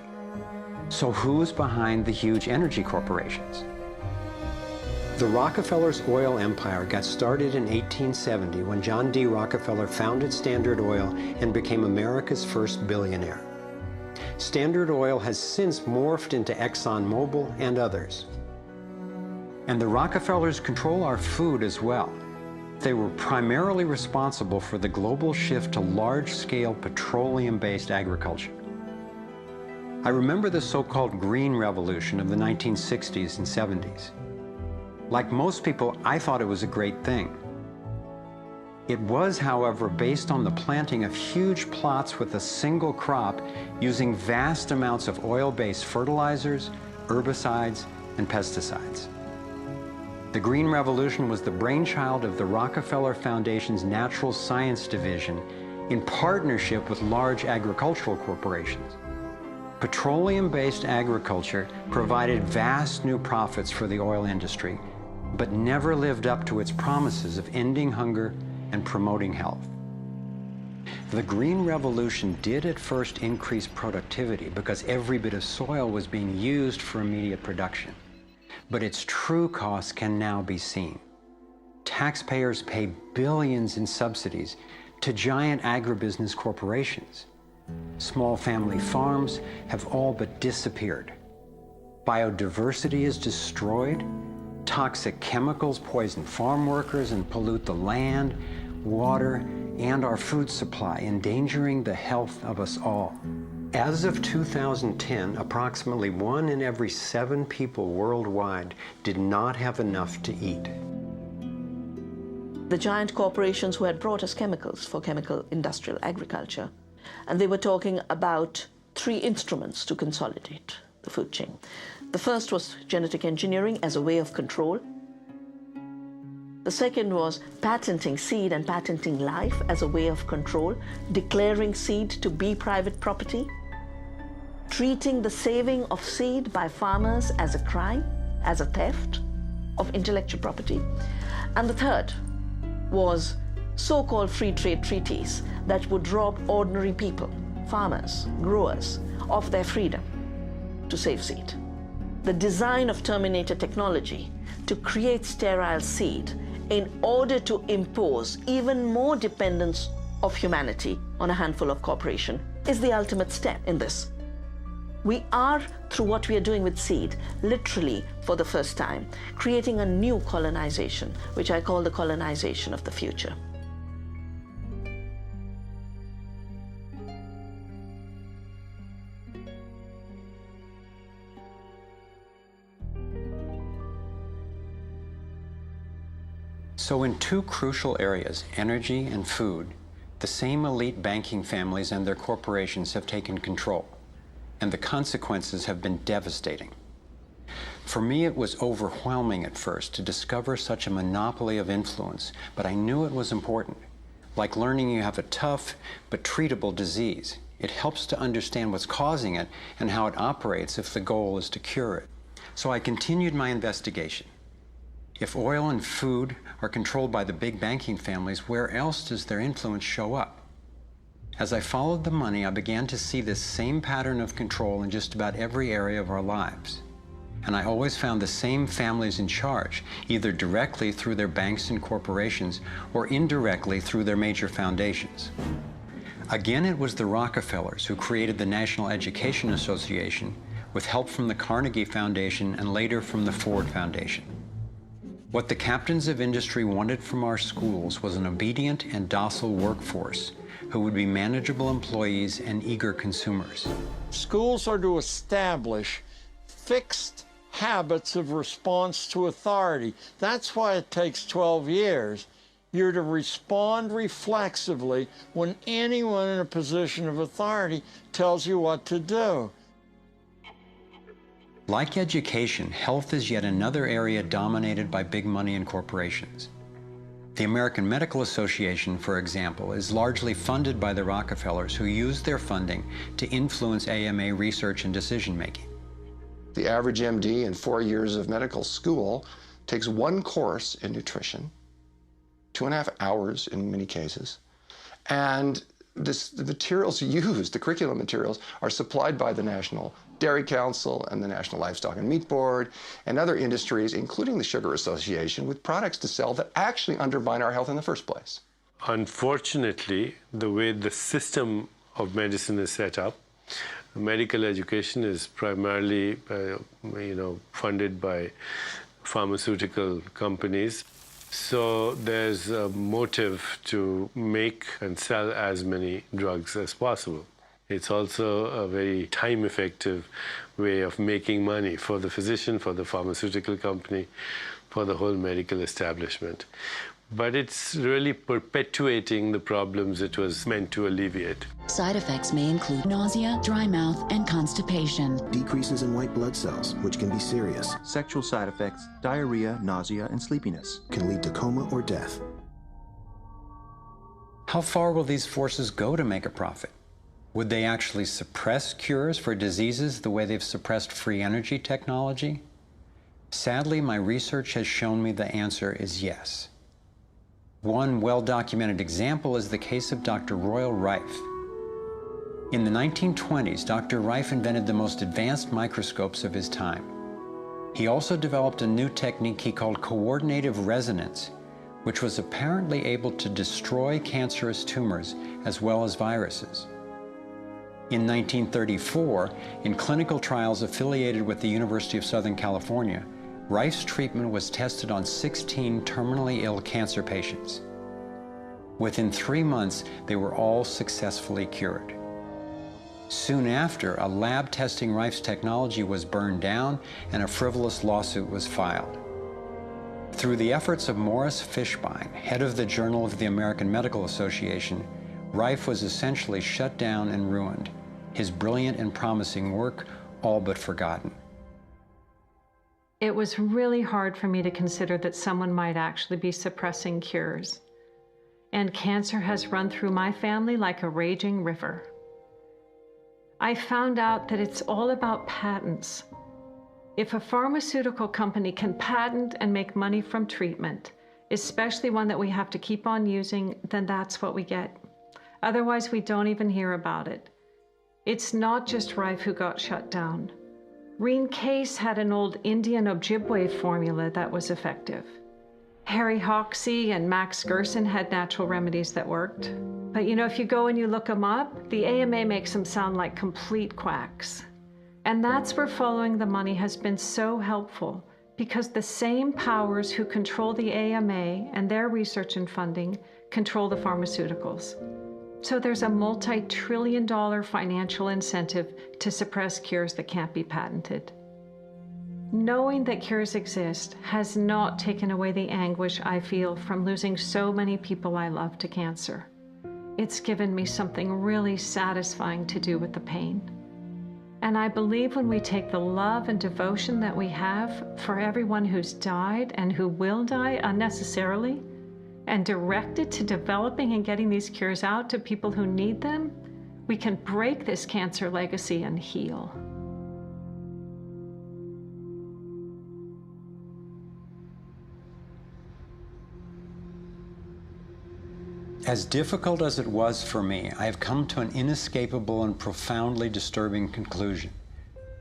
[SPEAKER 1] So who's behind the huge energy corporations? The Rockefellers' oil empire got started in 1870 when John D. Rockefeller founded Standard Oil and became America's first billionaire. Standard Oil has since morphed into ExxonMobil and others. And the Rockefellers control our food as well. They were primarily responsible for the global shift to large-scale petroleum-based agriculture. I remember the so-called Green Revolution of the 1960s and 70s. Like most people, I thought it was a great thing. It was, however, based on the planting of huge plots with a single crop using vast amounts of oil-based fertilizers, herbicides, and pesticides. The Green Revolution was the brainchild of the Rockefeller Foundation's Natural Science Division in partnership with large agricultural corporations. Petroleum-based agriculture provided vast new profits for the oil industry, but never lived up to its promises of ending hunger and promoting health. The Green Revolution did at first increase productivity because every bit of soil was being used for immediate production. But its true costs can now be seen. Taxpayers pay billions in subsidies to giant agribusiness corporations. Small family farms have all but disappeared. Biodiversity is destroyed. Toxic chemicals poison farm workers and pollute the land, water, and our food supply, endangering the health of us all. As of 2010, approximately 1 in every 7 people worldwide did not have enough to eat.
[SPEAKER 16] The giant corporations who had brought us chemicals for chemical industrial agriculture, and they were talking about 3 instruments to consolidate the food chain. The first was genetic engineering as a way of control. The second was patenting seed and patenting life as a way of control, declaring seed to be private property, treating the saving of seed by farmers as a crime, as a theft of intellectual property. And the third was so-called free trade treaties that would rob ordinary people, farmers, growers, of their freedom to save seed. The design of terminator technology to create sterile seed in order to impose even more dependence of humanity on a handful of corporations is the ultimate step in this. We are, through what we are doing with seed, literally for the first time, creating a new colonization, which I call the colonization of the future.
[SPEAKER 1] So in 2 crucial areas, energy and food, the same elite banking families and their corporations have taken control, and the consequences have been devastating. For me, it was overwhelming at first to discover such a monopoly of influence, but I knew it was important. Like learning you have a tough but treatable disease. It helps to understand what's causing it and how it operates if the goal is to cure it. So I continued my investigation. If oil and food are controlled by the big banking families, where else does their influence show up? As I followed the money, I began to see this same pattern of control in just about every area of our lives. and I always found the same families in charge, either directly through their banks and corporations or indirectly through their major foundations. Again, it was the Rockefellers who created the National Education Association with help from the Carnegie Foundation and later from the Ford Foundation. What the captains of industry wanted from our schools was an obedient and docile workforce who would be manageable employees and eager consumers.
[SPEAKER 17] Schools are to establish fixed habits of response to authority. That's why it takes 12 years. You're to respond reflexively when anyone in a position of authority tells you what to do.
[SPEAKER 1] Like education, health is yet another area dominated by big money and corporations. The American Medical Association, for example, is largely funded by the Rockefellers, who use their funding to influence AMA research and decision-making.
[SPEAKER 18] The average MD in 4 years of medical school takes one course in nutrition, 2.5 hours in many cases, and the materials used, the curriculum materials, are supplied by the National Dairy Council and the National Livestock and Meat Board and other industries, including the Sugar Association, with products to sell that actually undermine our health in the first place.
[SPEAKER 19] Unfortunately, the way the system of medicine is set up, medical education is primarily funded by pharmaceutical companies. So there's a motive to make and sell as many drugs as possible. It's also a very time-effective way of making money for the physician, for the pharmaceutical company, for the whole medical establishment. But it's really perpetuating the problems it was meant to alleviate.
[SPEAKER 20] Side effects may include nausea, dry mouth, and constipation.
[SPEAKER 21] Decreases in white blood cells, which can be serious.
[SPEAKER 22] Sexual side effects, diarrhea, nausea, and sleepiness.
[SPEAKER 21] Can lead to coma or death.
[SPEAKER 1] How far will these forces go to make a profit? Would they actually suppress cures for diseases the way they've suppressed free energy technology? Sadly, my research has shown me the answer is yes. One well-documented example is the case of Dr. Royal Rife. In the 1920s, Dr. Rife invented the most advanced microscopes of his time. He also developed a new technique he called coordinative resonance, which was apparently able to destroy cancerous tumors as well as viruses. In 1934, in clinical trials affiliated with the University of Southern California, Rife's treatment was tested on 16 terminally ill cancer patients. Within 3 months, they were all successfully cured. Soon after, a lab testing Rife's technology was burned down and a frivolous lawsuit was filed. Through the efforts of Morris Fishbein, head of the Journal of the American Medical Association, Rife was essentially shut down and ruined, his brilliant and promising work all but forgotten.
[SPEAKER 15] It was really hard for me to consider that someone might actually be suppressing cures. And cancer has run through my family like a raging river. I found out that it's all about patents. If a pharmaceutical company can patent and make money from treatment, especially one that we have to keep on using, then that's what we get. Otherwise, we don't even hear about it. It's not just Rife who got shut down. Reen Case had an old Indian Ojibwe formula that was effective. Harry Hoxsey and Max Gerson had natural remedies that worked. But you know, if you go and you look them up, the AMA makes them sound like complete quacks. And that's where following the money has been so helpful, because the same powers who control the AMA and their research and funding control the pharmaceuticals. So there's a multi-trillion-dollar financial incentive to suppress cures that can't be patented. Knowing that cures exist has not taken away the anguish I feel from losing so many people I love to cancer. It's given me something really satisfying to do with the pain. And I believe when we take the love and devotion that we have for everyone who's died and who will die unnecessarily, and direct it to developing and getting these cures out to people who need them, we can break this cancer legacy and heal.
[SPEAKER 1] As difficult as it was for me, I have come to an inescapable and profoundly disturbing conclusion.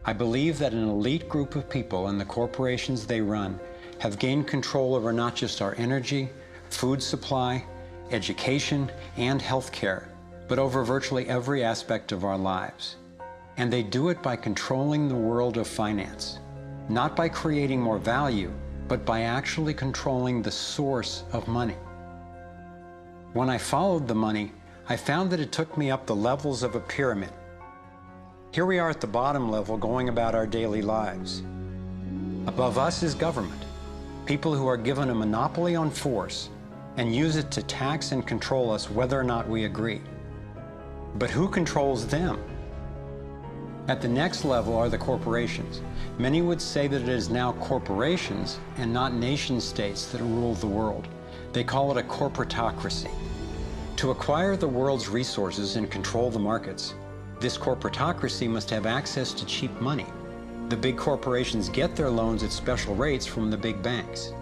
[SPEAKER 1] I believe that an elite group of people and the corporations they run have gained control over not just our energy, food supply, education, and health care, but over virtually every aspect of our lives. And they do it by controlling the world of finance, not by creating more value, but by actually controlling the source of money. When I followed the money, I found that it took me up the levels of a pyramid. Here we are at the bottom level going about our daily lives. Above us is government, people who are given a monopoly on force and use it to tax and control us whether or not we agree. But who controls them? At the next level are the corporations. Many would say that it is now corporations and not nation states that rule the world. They call it a corporatocracy. To acquire the world's resources and control the markets, this corporatocracy must have access to cheap money. The big corporations get their loans at special rates from the big banks,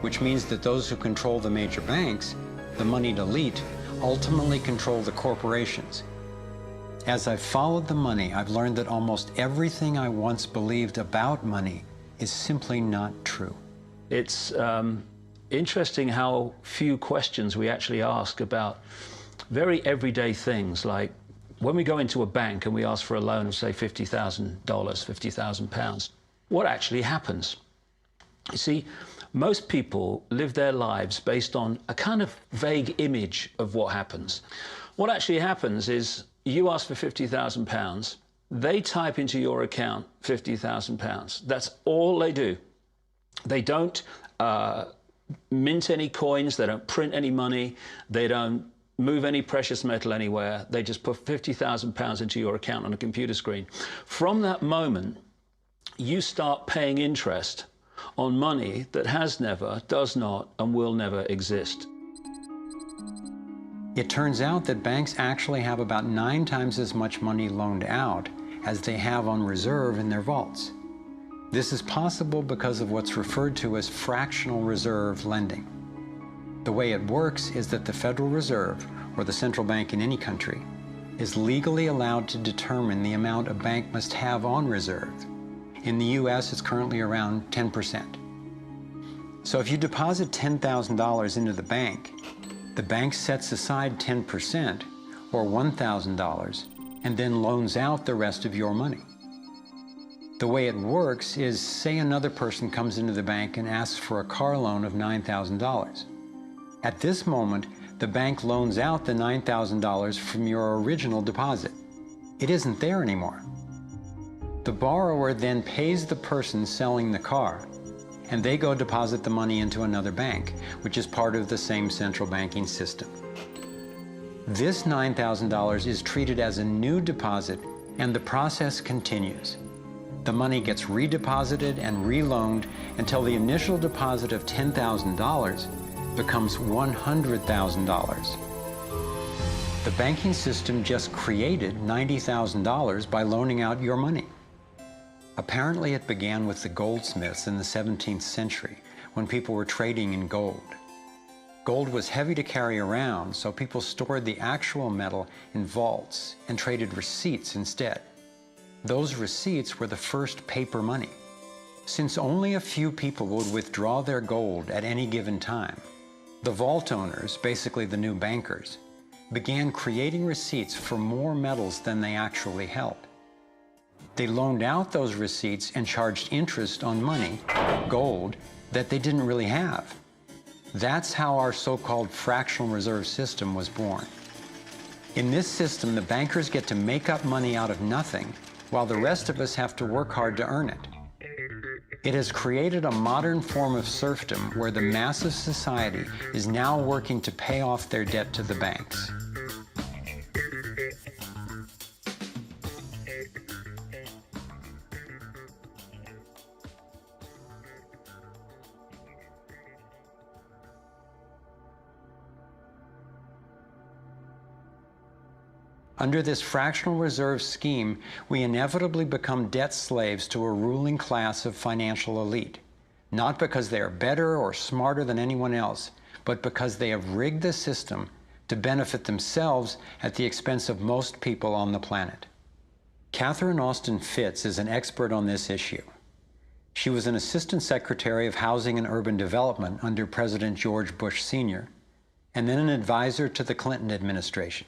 [SPEAKER 1] which means that those who control the major banks, the moneyed elite, ultimately control the corporations. As I've followed the money, I've learned that almost everything I once believed about money is simply not true.
[SPEAKER 2] It's interesting how few questions we actually ask about very everyday things, like when we go into a bank and we ask for a loan of, say, $50,000, £50,000, what actually happens? You see, most people live their lives based on a kind of vague image of what happens. What actually happens is you ask for £50,000, they type into your account £50,000. That's all they do. They don't mint any coins, they don't print any money, they don't move any precious metal anywhere. They just put £50,000 into your account on a computer screen. From that moment, you start paying interest on money that has never, does not, and will never exist.
[SPEAKER 1] It turns out that banks actually have about 9 times as much money loaned out as they have on reserve in their vaults. This is possible because of what's referred to as fractional reserve lending. The way it works is that the Federal Reserve, or the central bank in any country, is legally allowed to determine the amount a bank must have on reserve. In the US, it's currently around 10%. So if you deposit $10,000 into the bank sets aside 10%, or $1,000, and then loans out the rest of your money. The way it works is, say another person comes into the bank and asks for a car loan of $9,000. At this moment, the bank loans out the $9,000 from your original deposit. It isn't there anymore. The borrower then pays the person selling the car, and they go deposit the money into another bank, which is part of the same central banking system. This $9,000 is treated as a new deposit, and the process continues. The money gets redeposited and reloaned until the initial deposit of $10,000 becomes $100,000. The banking system just created $90,000 by loaning out your money. Apparently it began with the goldsmiths in the 17th century when people were trading in gold. Gold was heavy to carry around, so people stored the actual metal in vaults and traded receipts instead. Those receipts were the first paper money. Since only a few people would withdraw their gold at any given time, the vault owners, basically the new bankers, began creating receipts for more metals than they actually held. They loaned out those receipts and charged interest on money, gold, that they didn't really have. That's how our so-called fractional reserve system was born. In this system, the bankers get to make up money out of nothing, while the rest of us have to work hard to earn it. It has created a modern form of serfdom where the mass of society is now working to pay off their debt to the banks. Under this fractional reserve scheme, we inevitably become debt slaves to a ruling class of financial elite, not because they are better or smarter than anyone else, but because they have rigged the system to benefit themselves at the expense of most people on the planet. Catherine Austin Fitts is an expert on this issue. She was an Assistant Secretary of Housing and Urban Development under President George Bush Sr., and then an advisor to the Clinton administration.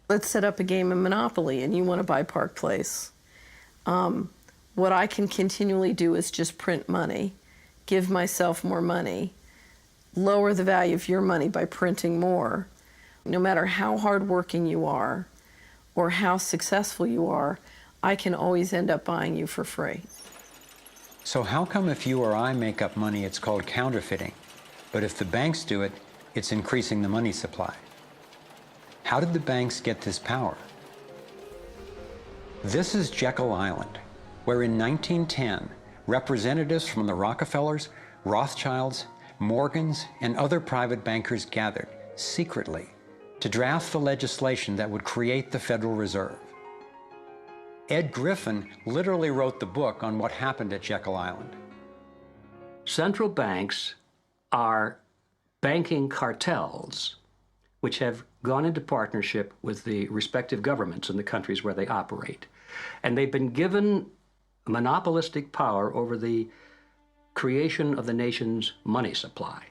[SPEAKER 3] Let's set up a game of Monopoly and you want to buy Park Place. What I can continually do is just print money, give myself more money, lower the value of your money by printing more. No matter how hardworking you are or how successful you are, I can always end up buying you for free.
[SPEAKER 1] So how come if you or I make up money, it's called counterfeiting, but if the banks do it, it's increasing the money supply? How did the banks get this power? This is Jekyll Island, where in 1910, representatives from the Rockefellers, Rothschilds, Morgans, and other private bankers gathered secretly to draft the legislation that would create the Federal Reserve. Ed Griffin literally wrote the book on what happened at Jekyll Island.
[SPEAKER 5] Central banks are banking cartels which have gone into partnership with the respective governments in the countries where they operate. And they've been given monopolistic power over the creation of the nation's money supply.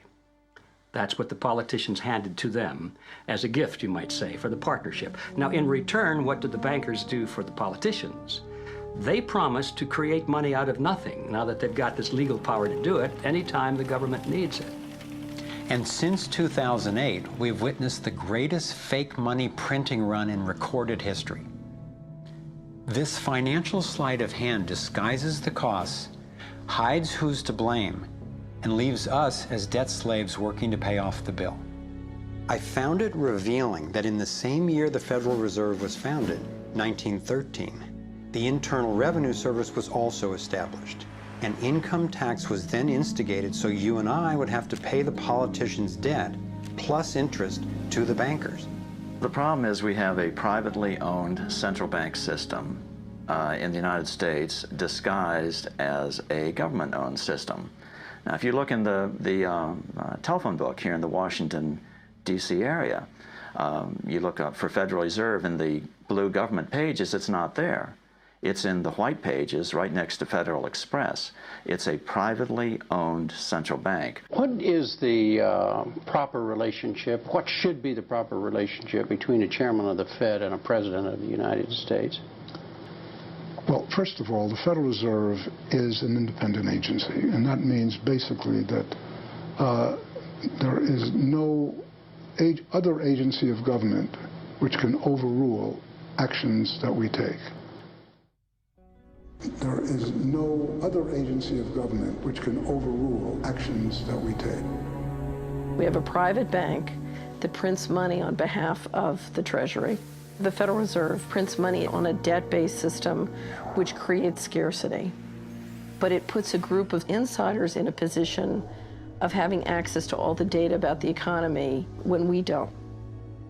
[SPEAKER 5] That's what the politicians handed to them as a gift, you might say, for the partnership. Now, in return, what did the bankers do for the politicians? They promised to create money out of nothing, now that they've got this legal power to do it anytime the government needs it.
[SPEAKER 1] And since 2008, we've witnessed the greatest fake money printing run in recorded history. This financial sleight of hand disguises the costs, hides who's to blame, and leaves us as debt slaves working to pay off the bill. I found it revealing that in the same year the Federal Reserve was founded, 1913, the Internal Revenue Service was also established. An income tax was then instigated so you and I would have to pay the politicians' debt plus interest to the bankers.
[SPEAKER 23] The problem is we have a privately owned central bank system in the United States disguised as a government-owned system. Now, if you look in the telephone book here in the Washington, D.C. area, you look up for Federal Reserve in the blue government pages, it's not there. It's in the white pages right next to Federal Express. It's a privately owned central bank.
[SPEAKER 24] What is the proper relationship, what should be the proper relationship between a chairman of the Fed and a president of the United States?
[SPEAKER 25] Well, first of all, the Federal Reserve is an independent agency, and that means basically that there is no other agency of government which can overrule actions that we take. There is no other agency of government which can overrule actions that we take.
[SPEAKER 3] We have a private bank that prints money on behalf of the Treasury. The Federal Reserve prints money on a debt-based system which creates scarcity. But it puts a group of insiders in a position of having access to all the data about the economy when we don't.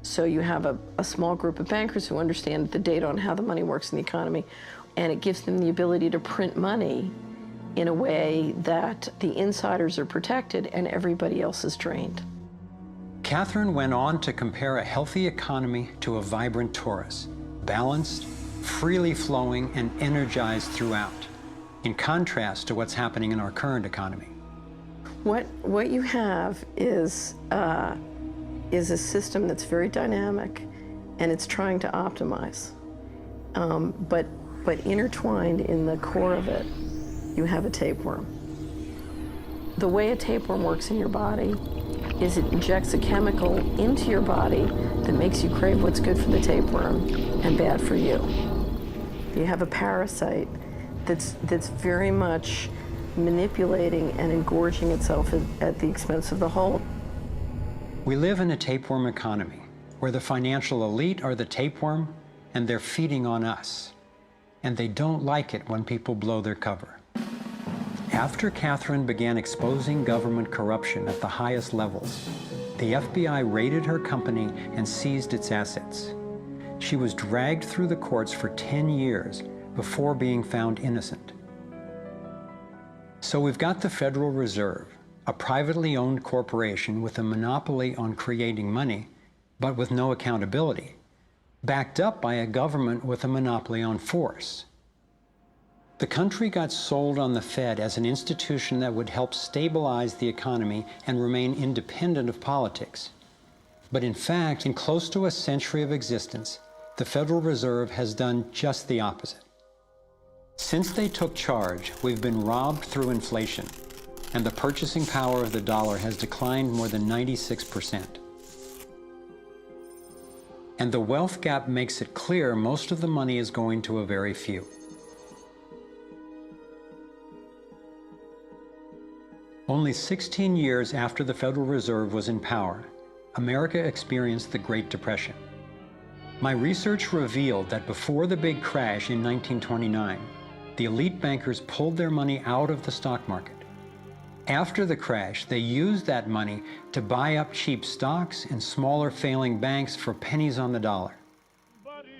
[SPEAKER 3] So you have a small group of bankers who understand the data on how the money works in the economy, and it gives them the ability to print money in a way that the insiders are protected and everybody else is drained.
[SPEAKER 1] Catherine went on to compare a healthy economy to a vibrant torus, balanced, freely flowing, and energized throughout, in contrast to what's happening in our current economy.
[SPEAKER 3] What you have is a system that's very dynamic, and it's trying to optimize. But intertwined in the core of it, you have a tapeworm. The way a tapeworm works in your body is it injects a chemical into your body that makes you crave what's good for the tapeworm and bad for you. You have a parasite that's very much manipulating and engorging itself at the expense of the whole.
[SPEAKER 1] We live in a tapeworm economy where the financial elite are the tapeworm and they're feeding on us. And they don't like it when people blow their cover. After Catherine began exposing government corruption at the highest levels, the FBI raided her company and seized its assets. She was dragged through the courts for 10 years before being found innocent. So we've got the Federal Reserve, a privately owned corporation with a monopoly on creating money, but with no accountability, backed up by a government with a monopoly on force. The country got sold on the Fed as an institution that would help stabilize the economy and remain independent of politics. But in fact, in close to a century of existence, the Federal Reserve has done just the opposite. Since they took charge, we've been robbed through inflation, and the purchasing power of the dollar has declined more than 96%. And the wealth gap makes it clear most of the money is going to a very few. Only 16 years after the Federal Reserve was in power, America experienced the Great Depression. My research revealed that before the big crash in 1929, the elite bankers pulled their money out of the stock market. After the crash, they used that money to buy up cheap stocks and smaller failing banks for pennies on the dollar.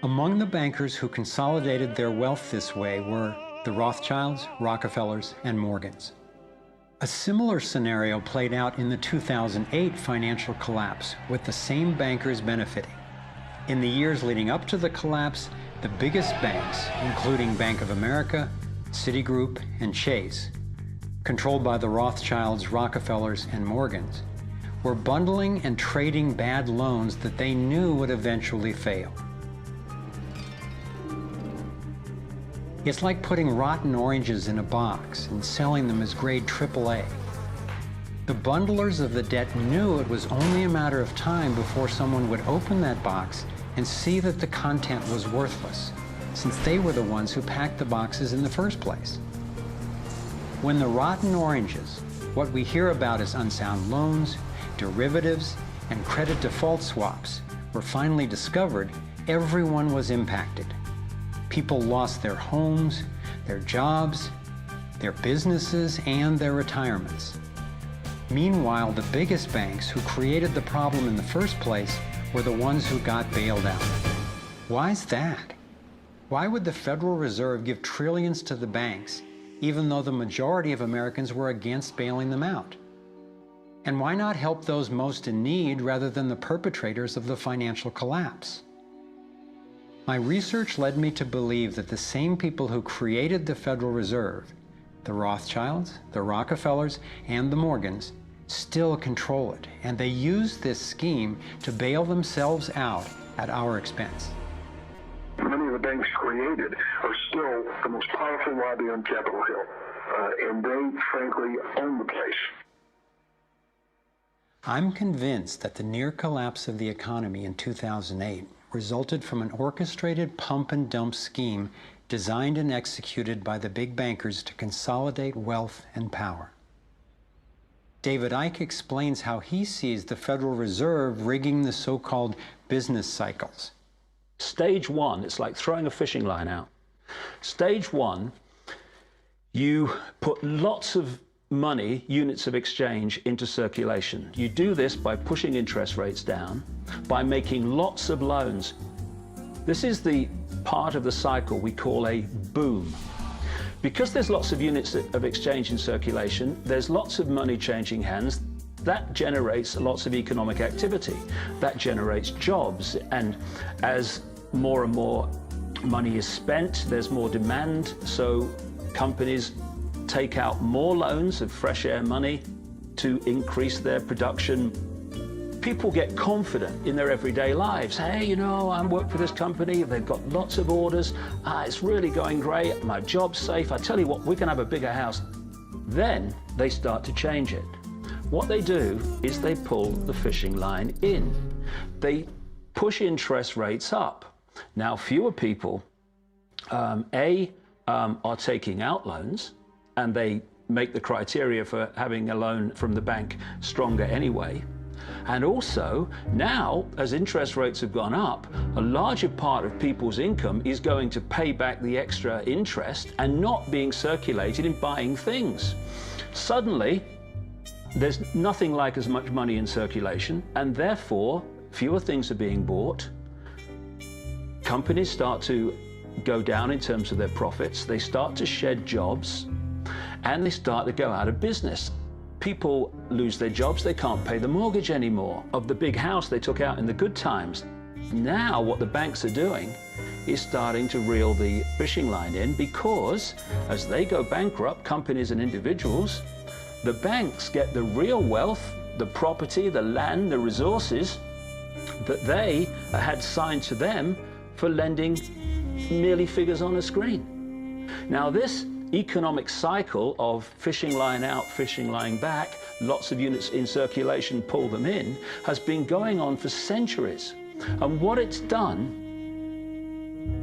[SPEAKER 1] Among the bankers who consolidated their wealth this way were the Rothschilds, Rockefellers, and Morgans. A similar scenario played out in the 2008 financial collapse, with the same bankers benefiting. In the years leading up to the collapse, the biggest banks, including Bank of America, Citigroup, and Chase, controlled by the Rothschilds, Rockefellers, and Morgans, were bundling and trading bad loans that they knew would eventually fail. It's like putting rotten oranges in a box and selling them as grade AAA. The bundlers of the debt knew it was only a matter of time before someone would open that box and see that the content was worthless, since they were the ones who packed the boxes in the first place. When the rotten oranges, what we hear about as unsound loans, derivatives, and credit default swaps, were finally discovered, everyone was impacted. People lost their homes, their jobs, their businesses, and their retirements. Meanwhile, the biggest banks who created the problem in the first place were the ones who got bailed out. Why's that? Why would the Federal Reserve give trillions to the banks, even though the majority of Americans were against bailing them out? And why not help those most in need rather than the perpetrators of the financial collapse? My research led me to believe that the same people who created the Federal Reserve, the Rothschilds, the Rockefellers, and the Morgans, still control it, and they use this scheme to bail themselves out at our expense.
[SPEAKER 6] Many of the banks created are still the most powerful lobby on Capitol Hill, and they, frankly, own the place.
[SPEAKER 1] I'm convinced that the near collapse of the economy in 2008 resulted from an orchestrated pump and dump scheme designed and executed by the big bankers to consolidate wealth and power. David Icke explains how he sees the Federal Reserve rigging the so-called business cycles.
[SPEAKER 2] Stage one, it's like throwing a fishing line out. Stage one, you put lots of money, units of exchange, into circulation. You do this by pushing interest rates down, by making lots of loans. This is the part of the cycle we call a boom. Because there's lots of units of exchange in circulation, there's lots of money changing hands. That generates lots of economic activity. That generates jobs. And as more and more money is spent, there's more demand. So companies take out more loans of fresh air money to increase their production. People get confident in their everyday lives. Hey, you know, I work for this company, they've got lots of orders, it's really going great, my job's safe, I tell you what, we can have a bigger house. Then they start to change it. What they do is they pull the fishing line in. They push interest rates up. Now, fewer people, are taking out loans, and they make the criteria for having a loan from the bank stronger anyway. And also, now, as interest rates have gone up, a larger part of people's income is going to pay back the extra interest and not being circulated in buying things. Suddenly, there's nothing like as much money in circulation, and therefore, fewer things are being bought. Companies start to go down in terms of their profits. They start to shed jobs, and they start to go out of business. People lose their jobs, they can't pay the mortgage anymore of the big house they took out in the good times. Now what the banks are doing is starting to reel the fishing line in, because as they go bankrupt, companies and individuals, the banks get the real wealth, the property, the land, the resources that they had signed to them for lending merely figures on a screen. Now this economic cycle of fishing line out, fishing line back, lots of units in circulation, pull them in, has been going on for centuries. And what it's done,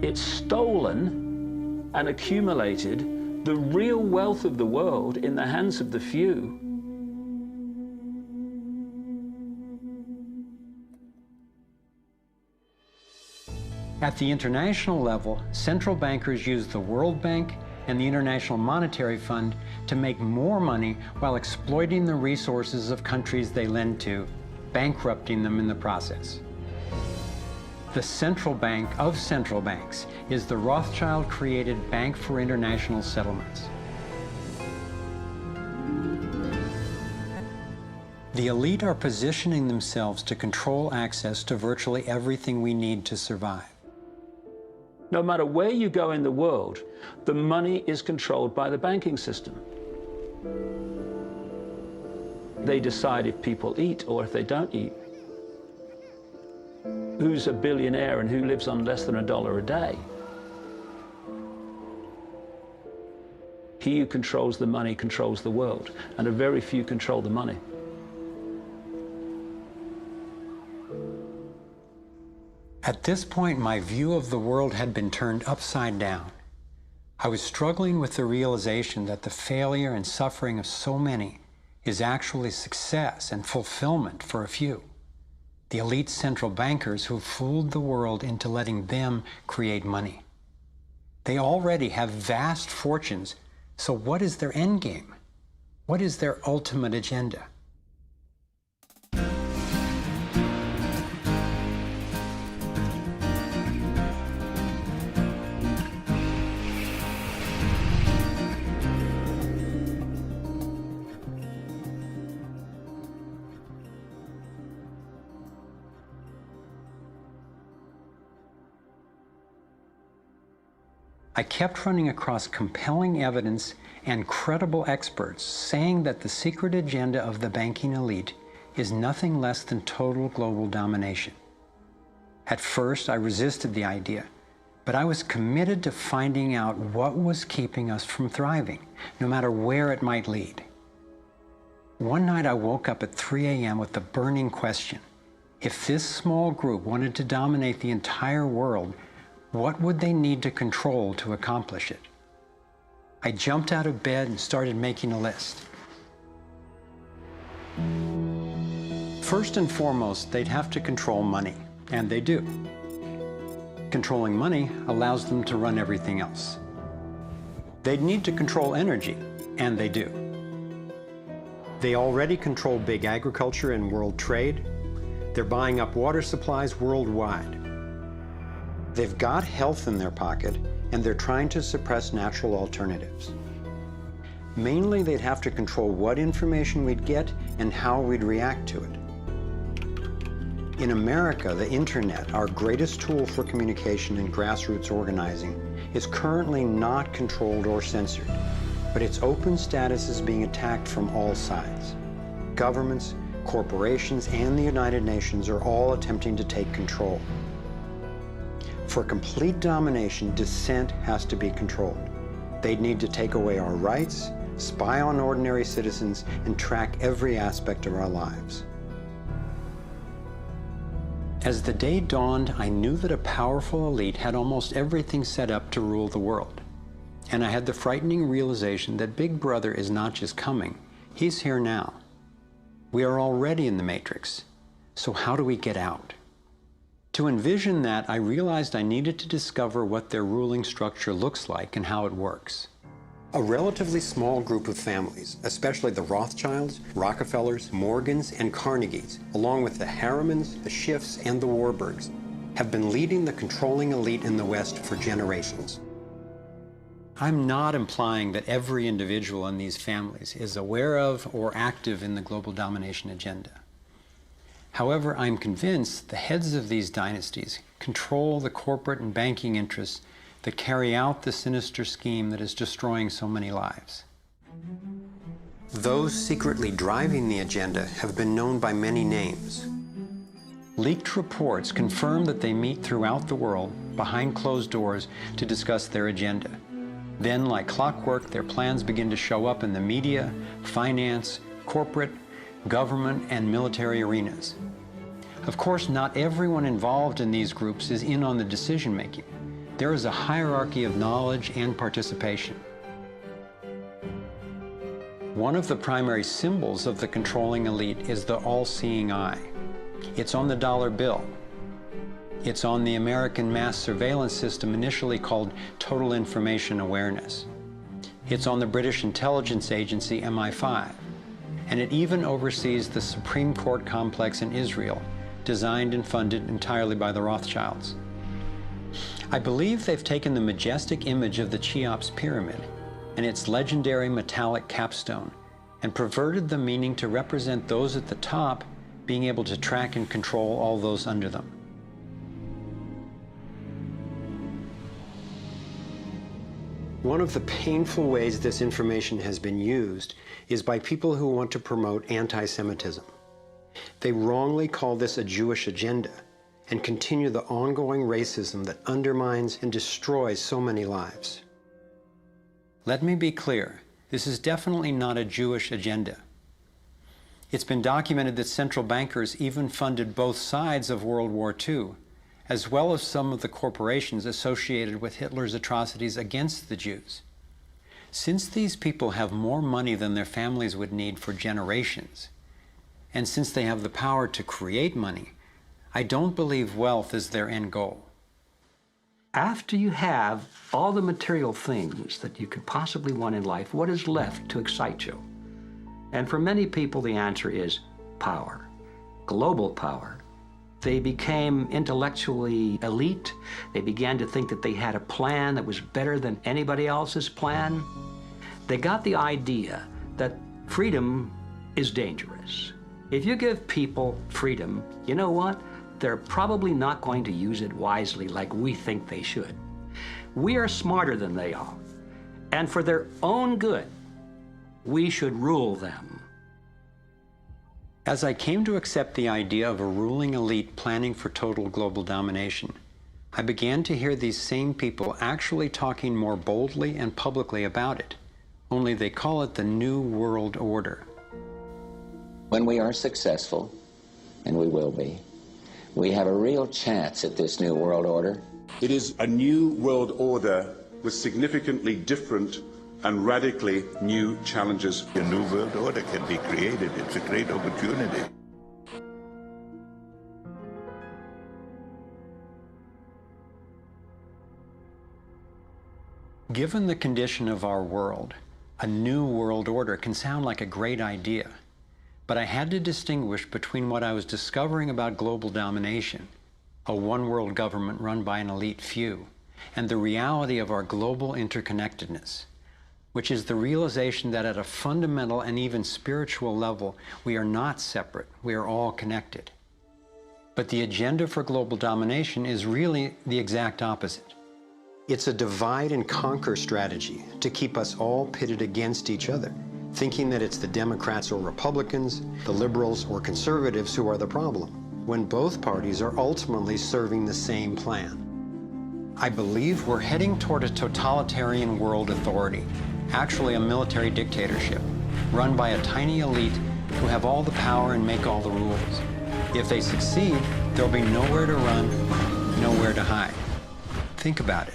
[SPEAKER 2] it's stolen and accumulated the real wealth of the world in the hands of the few.
[SPEAKER 1] At the international level, central bankers use the World Bank and the International Monetary Fund to make more money while exploiting the resources of countries they lend to, bankrupting them in the process. The central bank of central banks is the Rothschild-created Bank for International Settlements. The elite are positioning themselves to control access to virtually everything we need to survive.
[SPEAKER 2] No matter where you go in the world, the money is controlled by the banking system. They decide if people eat or if they don't eat. Who's a billionaire and who lives on less than $1 a day? He who controls the money controls the world, and a very few control the money.
[SPEAKER 1] At this point, my view of the world had been turned upside down. I was struggling with the realization that the failure and suffering of so many is actually success and fulfillment for a few. The elite central bankers who fooled the world into letting them create money. They already have vast fortunes, so what is their end game? What is their ultimate agenda? I kept running across compelling evidence and credible experts saying that the secret agenda of the banking elite is nothing less than total global domination. At first, I resisted the idea, but I was committed to finding out what was keeping us from thriving, no matter where it might lead. One night I woke up at 3 a.m. with the burning question: if this small group wanted to dominate the entire world, what would they need to control to accomplish it? I jumped out of bed and started making a list. First and foremost, they'd have to control money, and they do. Controlling money allows them to run everything else. They'd need to control energy, and they do. They already control big agriculture and world trade. They're buying up water supplies worldwide. They've got health in their pocket, and they're trying to suppress natural alternatives. Mainly, they'd have to control what information we'd get and how we'd react to it. In America, the internet, our greatest tool for communication and grassroots organizing, is currently not controlled or censored, but its open status is being attacked from all sides. Governments, corporations, and the United Nations are all attempting to take control. For complete domination, dissent has to be controlled. They'd need to take away our rights, spy on ordinary citizens, and track every aspect of our lives. As the day dawned, I knew that a powerful elite had almost everything set up to rule the world. And I had the frightening realization that Big Brother is not just coming, he's here now. We are already in the Matrix. So how do we get out? To envision that, I realized I needed to discover what their ruling structure looks like and how it works. A relatively small group of families, especially the Rothschilds, Rockefellers, Morgans, and Carnegies, along with the Harrimans, the Schiffs, and the Warburgs, have been leading the controlling elite in the West for generations. I'm not implying that every individual in these families is aware of or active in the global domination agenda. However, I'm convinced the heads of these dynasties control the corporate and banking interests that carry out the sinister scheme that is destroying so many lives. Those secretly driving the agenda have been known by many names. Leaked reports confirm that they meet throughout the world behind closed doors to discuss their agenda. Then, like clockwork, their plans begin to show up in the media, finance, corporate, government, and military arenas. Of course, not everyone involved in these groups is in on the decision-making. There is a hierarchy of knowledge and participation. One of the primary symbols of the controlling elite is the all-seeing eye. It's on the dollar bill. It's on the American mass surveillance system initially called Total Information Awareness. It's on the British intelligence agency MI5. And it even oversees the Supreme Court complex in Israel, designed and funded entirely by the Rothschilds. I believe they've taken the majestic image of the Cheops pyramid and its legendary metallic capstone and perverted the meaning to represent those at the top being able to track and control all those under them. One of the painful ways this information has been used is by people who want to promote anti-Semitism. They wrongly call this a Jewish agenda and continue the ongoing racism that undermines and destroys so many lives. Let me be clear, this is definitely not a Jewish agenda. It's been documented that central bankers even funded both sides of World War II, as well as some of the corporations associated with Hitler's atrocities against the Jews. Since these people have more money than their families would need for generations, and since they have the power to create money, I don't believe wealth is their end goal.
[SPEAKER 5] After you have all the material things that you could possibly want in life, what is left to excite you? And for many people, the answer is power, global power. They became intellectually elite. They began to think that they had a plan that was better than anybody else's plan. They got the idea that freedom is dangerous. If you give people freedom, you know what? They're probably not going to use it wisely like we think they should. We are smarter than they are. And for their own good, we should rule them.
[SPEAKER 1] As I came to accept the idea of a ruling elite planning for total global domination, I began to hear these same people actually talking more boldly and publicly about it, only they call it the New World Order.
[SPEAKER 7] When we are successful, and we will be, we have a real chance at this New World Order.
[SPEAKER 8] It is a new world order with significantly different and radically new challenges.
[SPEAKER 9] A new world order can be created. It's a great opportunity.
[SPEAKER 1] Given the condition of our world, a new world order can sound like a great idea. But I had to distinguish between what I was discovering about global domination, a one-world government run by an elite few, and the reality of our global interconnectedness, which is the realization that at a fundamental and even spiritual level, we are not separate, we are all connected. But the agenda for global domination is really the exact opposite. It's a divide and conquer strategy to keep us all pitted against each other, thinking that it's the Democrats or Republicans, the liberals or conservatives who are the problem, when both parties are ultimately serving the same plan. I believe we're heading toward a totalitarian world authority, actually a military dictatorship, run by a tiny elite who have all the power and make all the rules. If they succeed, there'll be nowhere to run, nowhere to hide. Think about it.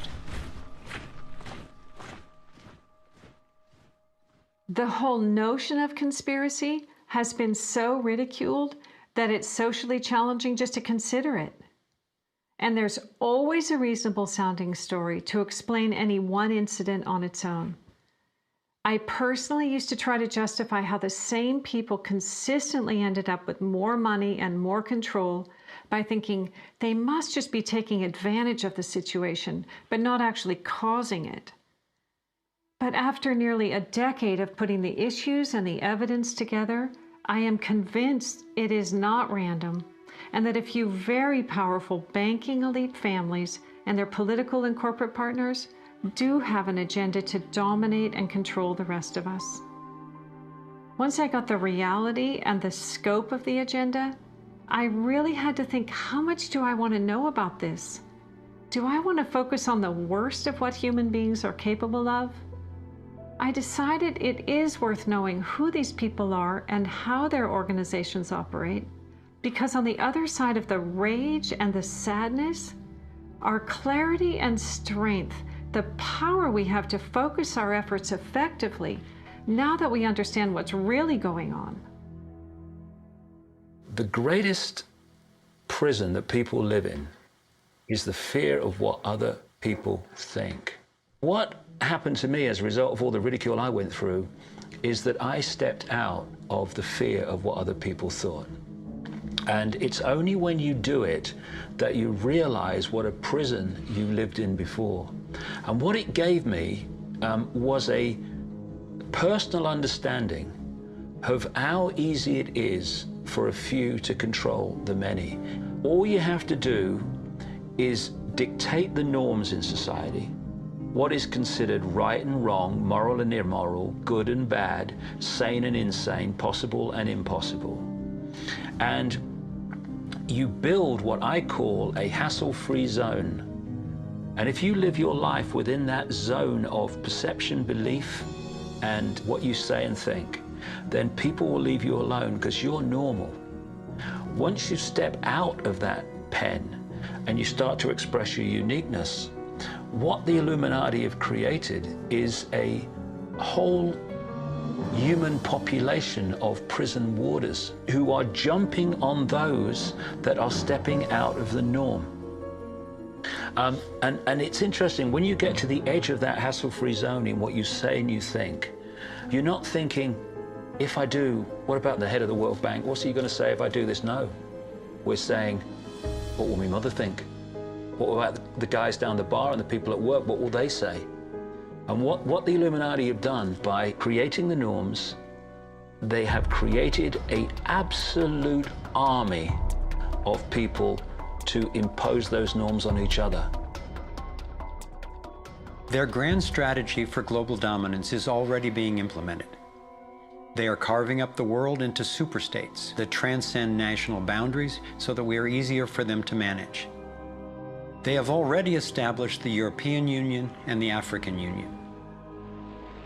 [SPEAKER 15] The whole notion of conspiracy has been so ridiculed that it's socially challenging just to consider it. And there's always a reasonable sounding story to explain any one incident on its own. I personally used to try to justify how the same people consistently ended up with more money and more control by thinking they must just be taking advantage of the situation, but not actually causing it. But after nearly a decade of putting the issues and the evidence together, I am convinced it is not random, and that a few very powerful banking elite families and their political and corporate partners do have an agenda to dominate and control the rest of us. Once I got the reality and the scope of the agenda, I really had to think, how much do I want to know about this? Do I want to focus on the worst of what human beings are capable of? I decided it is worth knowing who these people are and how their organizations operate, because on the other side of the rage and the sadness are clarity and strength, the power we have to focus our efforts effectively now that we understand what's really going on.
[SPEAKER 2] The greatest prison that people live in is the fear of what other people think. What happened to me as a result of all the ridicule I went through is that I stepped out of the fear of what other people thought. And it's only when you do it that you realize what a prison you lived in before. And what it gave me was a personal understanding of how easy it is for a few to control the many. All you have to do is dictate the norms in society, what is considered right and wrong, moral and immoral, good and bad, sane and insane, possible and impossible. And you build what I call a hassle-free zone. And if you live your life within that zone of perception, belief, and what you say and think, then people will leave you alone because you're normal. Once you step out of that pen and you start to express your uniqueness, what the Illuminati have created is a whole human population of prison warders who are jumping on those that are stepping out of the norm. And it's interesting, when you get to the edge of that hassle-free zone in what you say and you think, you're not thinking, if I do, what about the head of the World Bank? What's he going to say if I do this? No. We're saying, what will my mother think? What about the guys down the bar and the people at work? What will they say? And what the Illuminati have done by creating the norms, they have created an absolute army of people to impose those norms on each other.
[SPEAKER 1] Their grand strategy for global dominance is already being implemented. They are carving up the world into superstates that transcend national boundaries so that we are easier for them to manage. They have already established the European Union and the African Union.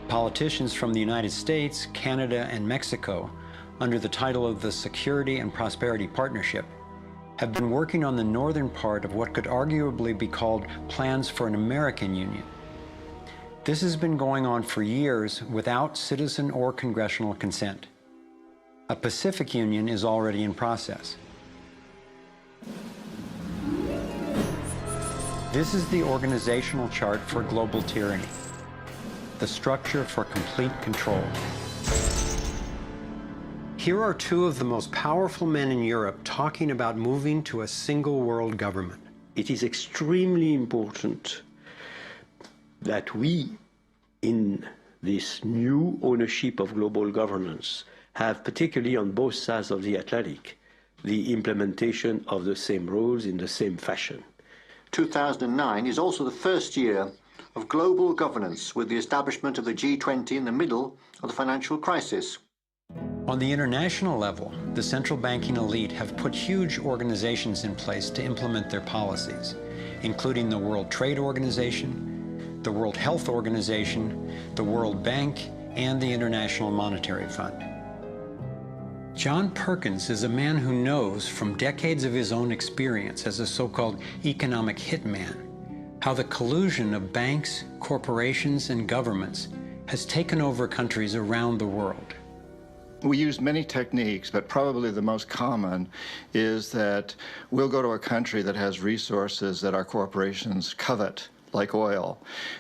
[SPEAKER 1] Politicians from the United States, Canada, and Mexico, under the title of the Security and Prosperity Partnership, have been working on the northern part of what could arguably be called plans for an American Union. This has been going on for years without citizen or congressional consent. A Pacific Union is already in process. This is the organizational chart for global tyranny, the structure for complete control. Here are two of the most powerful men in Europe talking about moving to a single world government.
[SPEAKER 4] It is extremely important that we, in this new ownership of global governance, have, particularly on both sides of the Atlantic, the implementation of the same rules in the same fashion.
[SPEAKER 10] 2009 is also the first year of global governance, with the establishment of the G20 in the middle of the financial crisis.
[SPEAKER 1] On the international level, the central banking elite have put huge organizations in place to implement their policies, including the World Trade Organization, the World Health Organization, the World Bank, and the International Monetary Fund. John Perkins is a man who knows from decades of his own experience as a so-called economic hitman how the collusion of banks, corporations, and governments has taken over countries around the world.
[SPEAKER 11] We use many techniques, but probably the most common is that we'll go to a country that has resources that our corporations covet, like oil,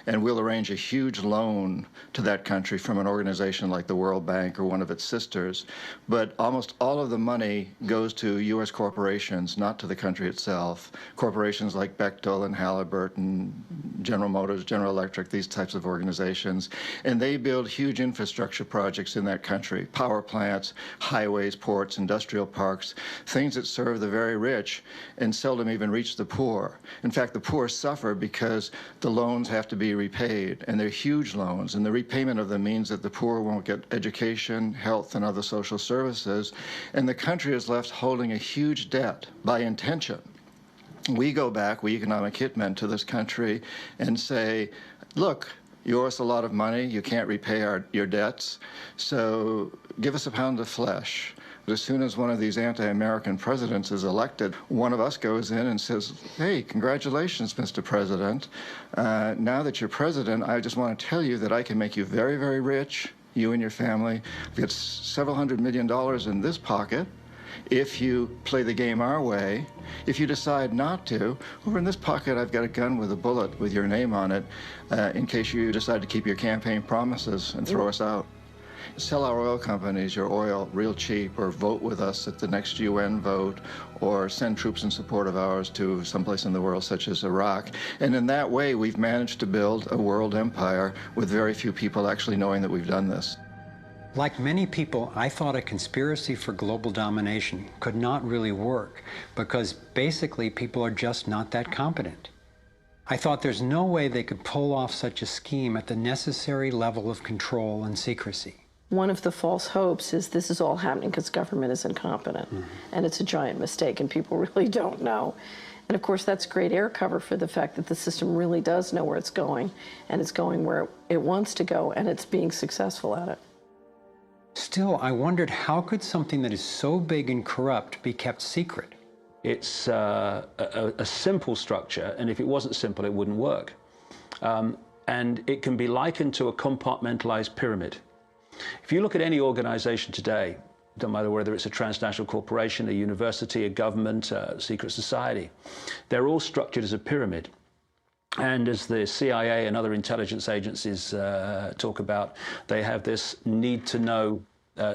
[SPEAKER 11] and we'll arrange a huge loan to that country from an organization like the World Bank or one of its sisters. But almost all of the money goes to U.S. corporations, not to the country itself. Corporations like Bechtel and Halliburton, General Motors, General Electric, these types of organizations. And they build huge infrastructure projects in that country, power plants, highways, ports, industrial parks, things that serve the very rich and seldom even reach the poor. In fact, the poor suffer because the loans have to be repaid, and they're huge loans, and the repayment of them means that the poor won't get education, health, and other social services, and the country is left holding a huge debt by intention. We go back, we economic hitmen, to this country and say, look, you owe us a lot of money, you can't repay your debts, so give us a pound of flesh. But as soon as one of these anti-American presidents is elected, one of us goes in and says, hey, congratulations, Mr. President. Now that you're president, I just want to tell you that I can make you very, very rich, you and your family. I've got several $100 million in this pocket. If you play the game our way, if you decide not to, over in this pocket I've got a gun with a bullet with your name on it in case you decide to keep your campaign promises and throw us out. Sell our oil companies your oil real cheap, or vote with us at the next UN vote, or send troops in support of ours to someplace in the world such as Iraq. And in that way we've managed to build a world empire with very few people actually knowing that we've done this.
[SPEAKER 1] Like many people, I thought a conspiracy for global domination could not really work because basically people are just not that competent. I thought there's no way they could pull off such a scheme at the necessary level of control and secrecy.
[SPEAKER 3] One of the false hopes is this is all happening because government is incompetent, and it's a giant mistake, and people really don't know. And of course, that's great air cover for the fact that the system really does know where it's going, and it's going where it wants to go, and it's being successful at it.
[SPEAKER 1] Still, I wondered how could something that is so big and corrupt be kept secret?
[SPEAKER 2] It's a simple structure, and if it wasn't simple, it wouldn't work. And it can be likened to a compartmentalized pyramid. If you look at any organization today, don't matter whether it's a transnational corporation, a university, a government, a secret society, they're all structured as a pyramid. And as the CIA and other intelligence agencies talk about, they have this need-to-know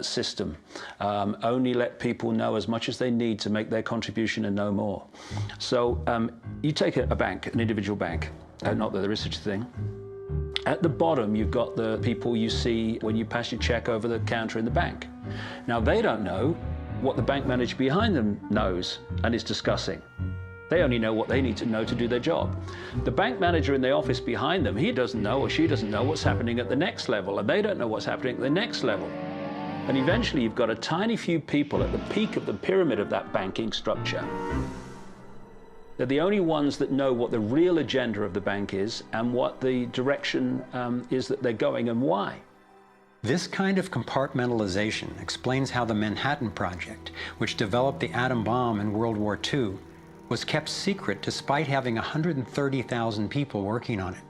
[SPEAKER 2] system. Only let people know as much as they need to make their contribution and no more. So you take a bank, an individual bank, not that there is such a thing. At the bottom, you've got the people you see when you pass your check over the counter in the bank. Now, they don't know what the bank manager behind them knows and is discussing. They only know what they need to know to do their job. The bank manager in the office behind them, he doesn't know or she doesn't know what's happening at the next level, and they don't know what's happening at the next level. And eventually, you've got a tiny few people at the peak of the pyramid of that banking structure. They're the only ones that know what the real agenda of the bank is and what the direction is that they're going and why.
[SPEAKER 1] This kind of compartmentalization explains how the Manhattan Project, which developed the atom bomb in World War II, was kept secret despite having 130,000 people working on it.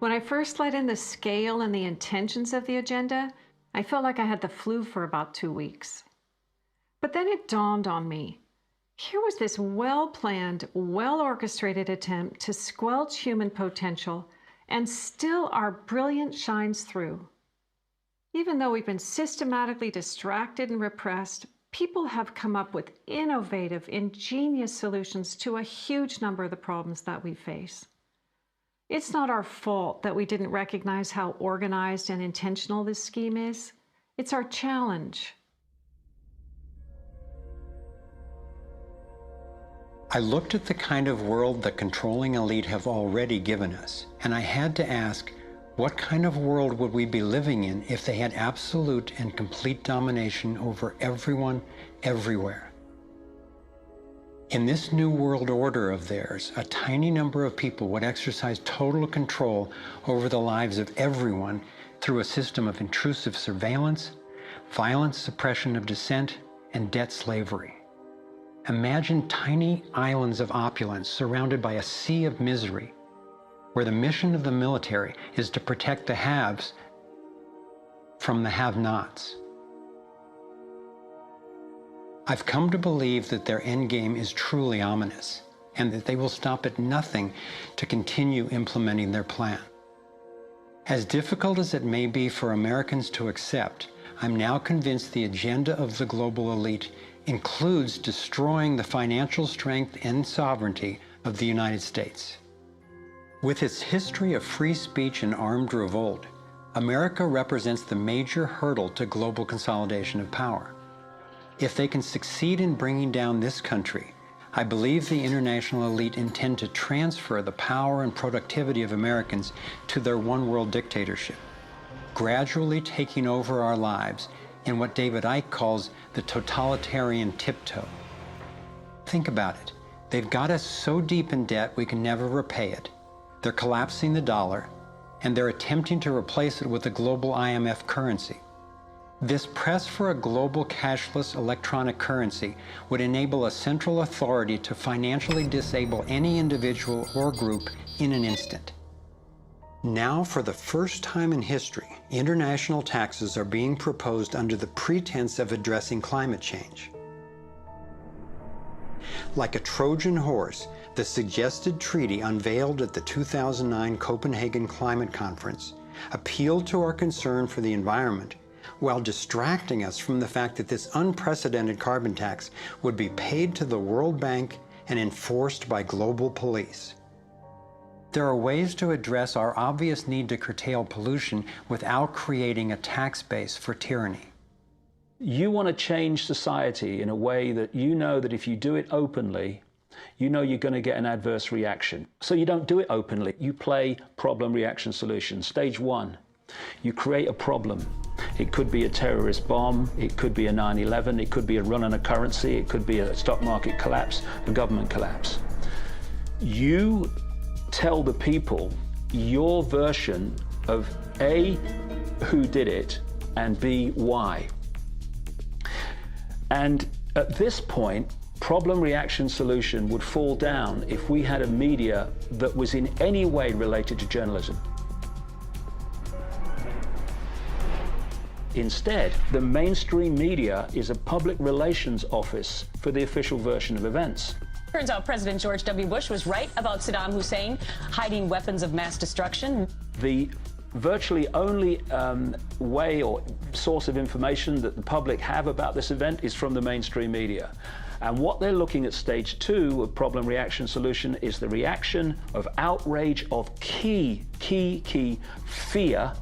[SPEAKER 15] When I first let in the scale and the intentions of the agenda, I felt like I had the flu for about 2 weeks. But then it dawned on me. Here was this well-planned, well-orchestrated attempt to squelch human potential, and still our brilliance shines through. Even though we've been systematically distracted and repressed, people have come up with innovative, ingenious solutions to a huge number of the problems that we face. It's not our fault that we didn't recognize how organized and intentional this scheme is. It's our challenge.
[SPEAKER 1] I looked at the kind of world the controlling elite have already given us, and I had to ask, what kind of world would we be living in if they had absolute and complete domination over everyone, everywhere? In this new world order of theirs, a tiny number of people would exercise total control over the lives of everyone through a system of intrusive surveillance, violent suppression of dissent, and debt slavery. Imagine tiny islands of opulence surrounded by a sea of misery, where the mission of the military is to protect the haves from the have-nots. I've come to believe that their endgame is truly ominous. and that they will stop at nothing to continue implementing their plan. As difficult as it may be for Americans to accept, I'm now convinced the agenda of the global elite includes destroying the financial strength and sovereignty of the United States. With its history of free speech and armed revolt, America represents the major hurdle to global consolidation of power. If they can succeed in bringing down this country, I believe the international elite intend to transfer the power and productivity of Americans to their one-world dictatorship, gradually taking over our lives in what David Icke calls the totalitarian tiptoe. Think about it. They've got us so deep in debt we can never repay it. They're collapsing the dollar, and they're attempting to replace it with a global IMF currency. This press for a global cashless electronic currency would enable a central authority to financially disable any individual or group in an instant. Now, for the first time in history, international taxes are being proposed under the pretense of addressing climate change. Like a Trojan horse, the suggested treaty unveiled at the 2009 Copenhagen Climate Conference appealed to our concern for the environment while distracting us from the fact that this unprecedented carbon tax would be paid to the World Bank and enforced by global police. There are ways to address our obvious need to curtail pollution without creating a tax base for tyranny.
[SPEAKER 2] You want to change society in a way that you know that if you do it openly, you know you're going to get an adverse reaction. So you don't do it openly. You play problem, reaction, solution. Stage one, you create a problem. It could be a terrorist bomb, it could be a 9/11, it could be a run on a currency, it could be a stock market collapse, a government collapse. You tell the people your version of A, who did it, and B, why. And at this point, problem, reaction, solution would fall down if we had a media that was in any way related to journalism. Instead, the mainstream media is a public relations office for the official version of events.
[SPEAKER 12] Turns out President George W. Bush was right about Saddam Hussein hiding weapons of mass destruction.
[SPEAKER 2] The virtually only way or source of information that the public have about this event is from the mainstream media. And what they're looking at stage two of problem, reaction, solution is the reaction of outrage, of key fear.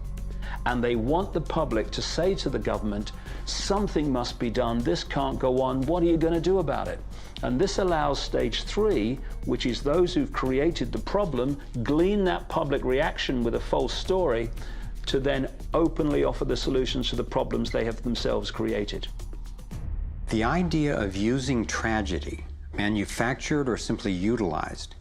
[SPEAKER 2] And they want the public to say to the government, something must be done, this can't go on, what are you going to do about it? And this allows stage three, which is those who've created the problem, glean that public reaction with a false story, to then openly offer the solutions to the problems they have themselves created.
[SPEAKER 1] The idea of using tragedy, manufactured or simply utilized,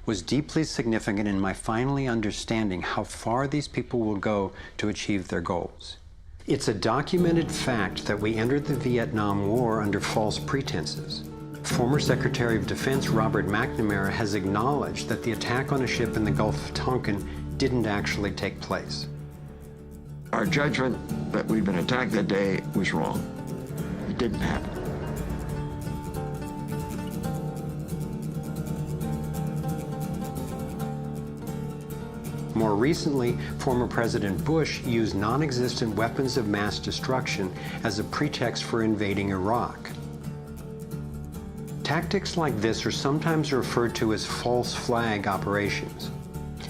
[SPEAKER 1] was deeply significant in my finally understanding how far these people will go to achieve their goals. It's a documented fact that we entered the Vietnam War under false pretenses. Former Secretary of Defense Robert McNamara has acknowledged that the attack on a ship in the Gulf of Tonkin didn't actually take place.
[SPEAKER 13] Our judgment that we'd been attacked that day was wrong. It didn't happen.
[SPEAKER 1] More recently, former President Bush used non-existent weapons of mass destruction as a pretext for invading Iraq. Tactics like this are sometimes referred to as false flag operations.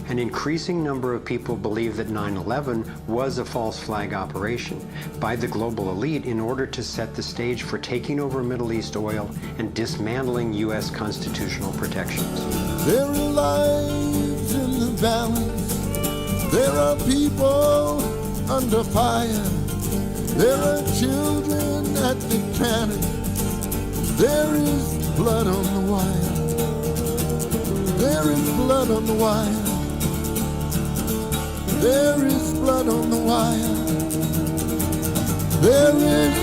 [SPEAKER 1] An increasing number of people believe that 9/11 was a false flag operation by the global elite in order to set the stage for taking over Middle East oil and dismantling U.S. constitutional protections.
[SPEAKER 14] There are lives in the balance. There are people under fire. There are children at the cannon. There is blood on the wire. There is blood on the wire. There is blood on the wire. There is.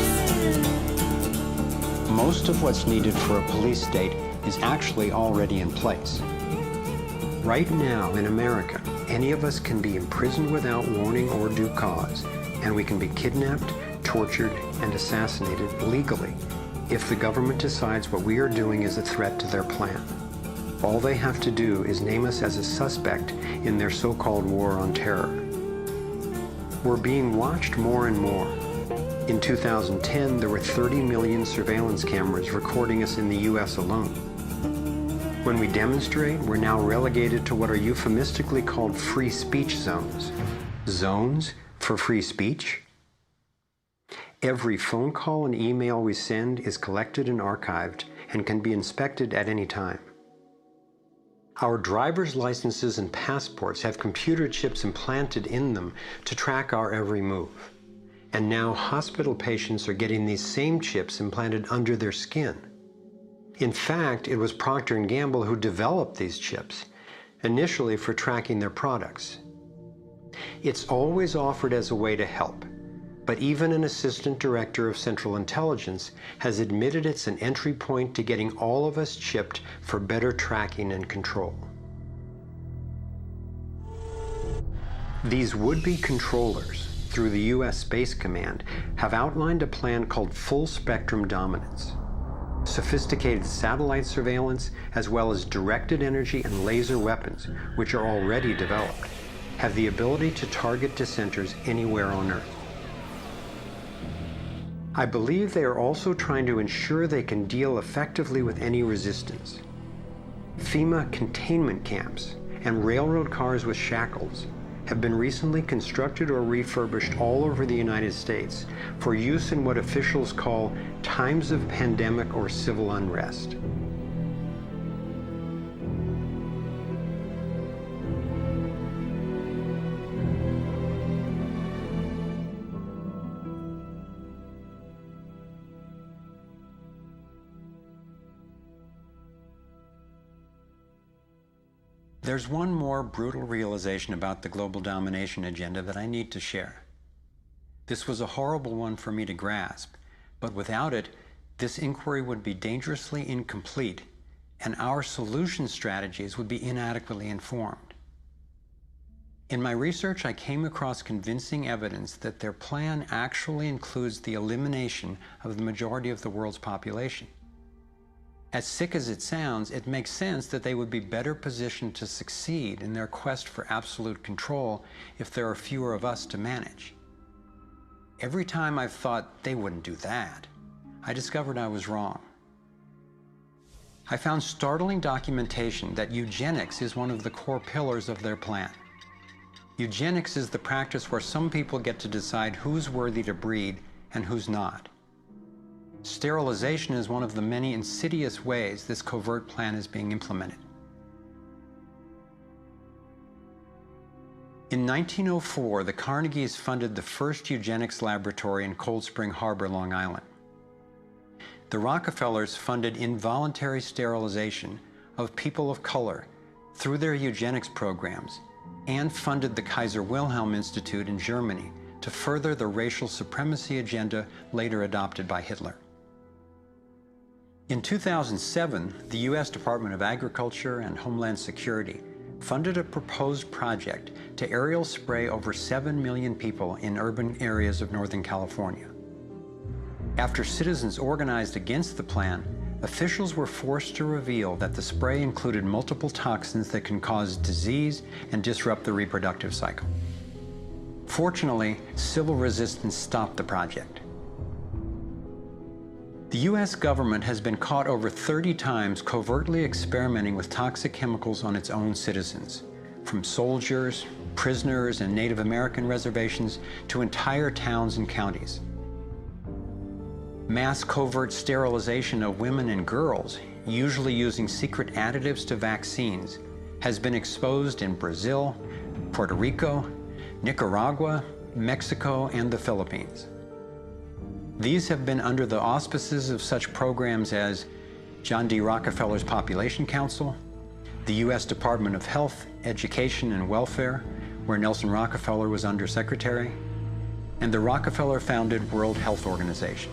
[SPEAKER 1] Most of what's needed for a police state is actually already in place. Right now in America, any of us can be imprisoned without warning or due cause, and we can be kidnapped, tortured, and assassinated legally if the government decides what we are doing is a threat to their plan. All they have to do is name us as a suspect in their so-called war on terror. We're being watched more and more. In 2010, there were 30 million surveillance cameras recording us in the US alone. When we demonstrate, we're now relegated to what are euphemistically called free speech zones. Zones for free speech? Every phone call and email we send is collected and archived and can be inspected at any time. Our driver's licenses and passports have computer chips implanted in them to track our every move. And now hospital patients are getting these same chips implanted under their skin. In fact, it was Procter & Gamble who developed these chips, initially for tracking their products. It's always offered as a way to help, but even an assistant director of Central Intelligence has admitted it's an entry point to getting all of us chipped for better tracking and control. These would-be controllers, through the U.S. Space Command, have outlined a plan called full spectrum dominance. Sophisticated satellite surveillance, as well as directed energy and laser weapons, which are already developed, have the ability to target dissenters anywhere on Earth. I believe they are also trying to ensure they can deal effectively with any resistance. FEMA containment camps and railroad cars with shackles have been recently constructed or refurbished all over the United States for use in what officials call times of pandemic or civil unrest. There's one more brutal realization about the global domination agenda that I need to share. This was a horrible one for me to grasp, but without it, this inquiry would be dangerously incomplete, and our solution strategies would be inadequately informed. In my research, I came across convincing evidence that their plan actually includes the elimination of the majority of the world's population. As sick as it sounds, it makes sense that they would be better positioned to succeed in their quest for absolute control if there are fewer of us to manage. Every time I've thought they wouldn't do that, I discovered I was wrong. I found startling documentation that eugenics is one of the core pillars of their plan. Eugenics is the practice where some people get to decide who's worthy to breed and who's not. Sterilization is one of the many insidious ways this covert plan is being implemented. In 1904, the Carnegies funded the first eugenics laboratory in Cold Spring Harbor, Long Island. The Rockefellers funded involuntary sterilization of people of color through their eugenics programs and funded the Kaiser Wilhelm Institute in Germany to further the racial supremacy agenda later adopted by Hitler. In 2007, the U.S. Department of Agriculture and Homeland Security funded a proposed project to aerial spray over 7 million people in urban areas of Northern California. After citizens organized against the plan, officials were forced to reveal that the spray included multiple toxins that can cause disease and disrupt the reproductive cycle. Fortunately, civil resistance stopped the project. The U.S. government has been caught over 30 times covertly experimenting with toxic chemicals on its own citizens, from soldiers, prisoners, and Native American reservations to entire towns and counties. Mass covert sterilization of women and girls, usually using secret additives to vaccines, has been exposed in Brazil, Puerto Rico, Nicaragua, Mexico, and the Philippines. These have been under the auspices of such programs as John D. Rockefeller's Population Council, the U.S. Department of Health, Education, and Welfare, where Nelson Rockefeller was undersecretary, and the Rockefeller-founded World Health Organization.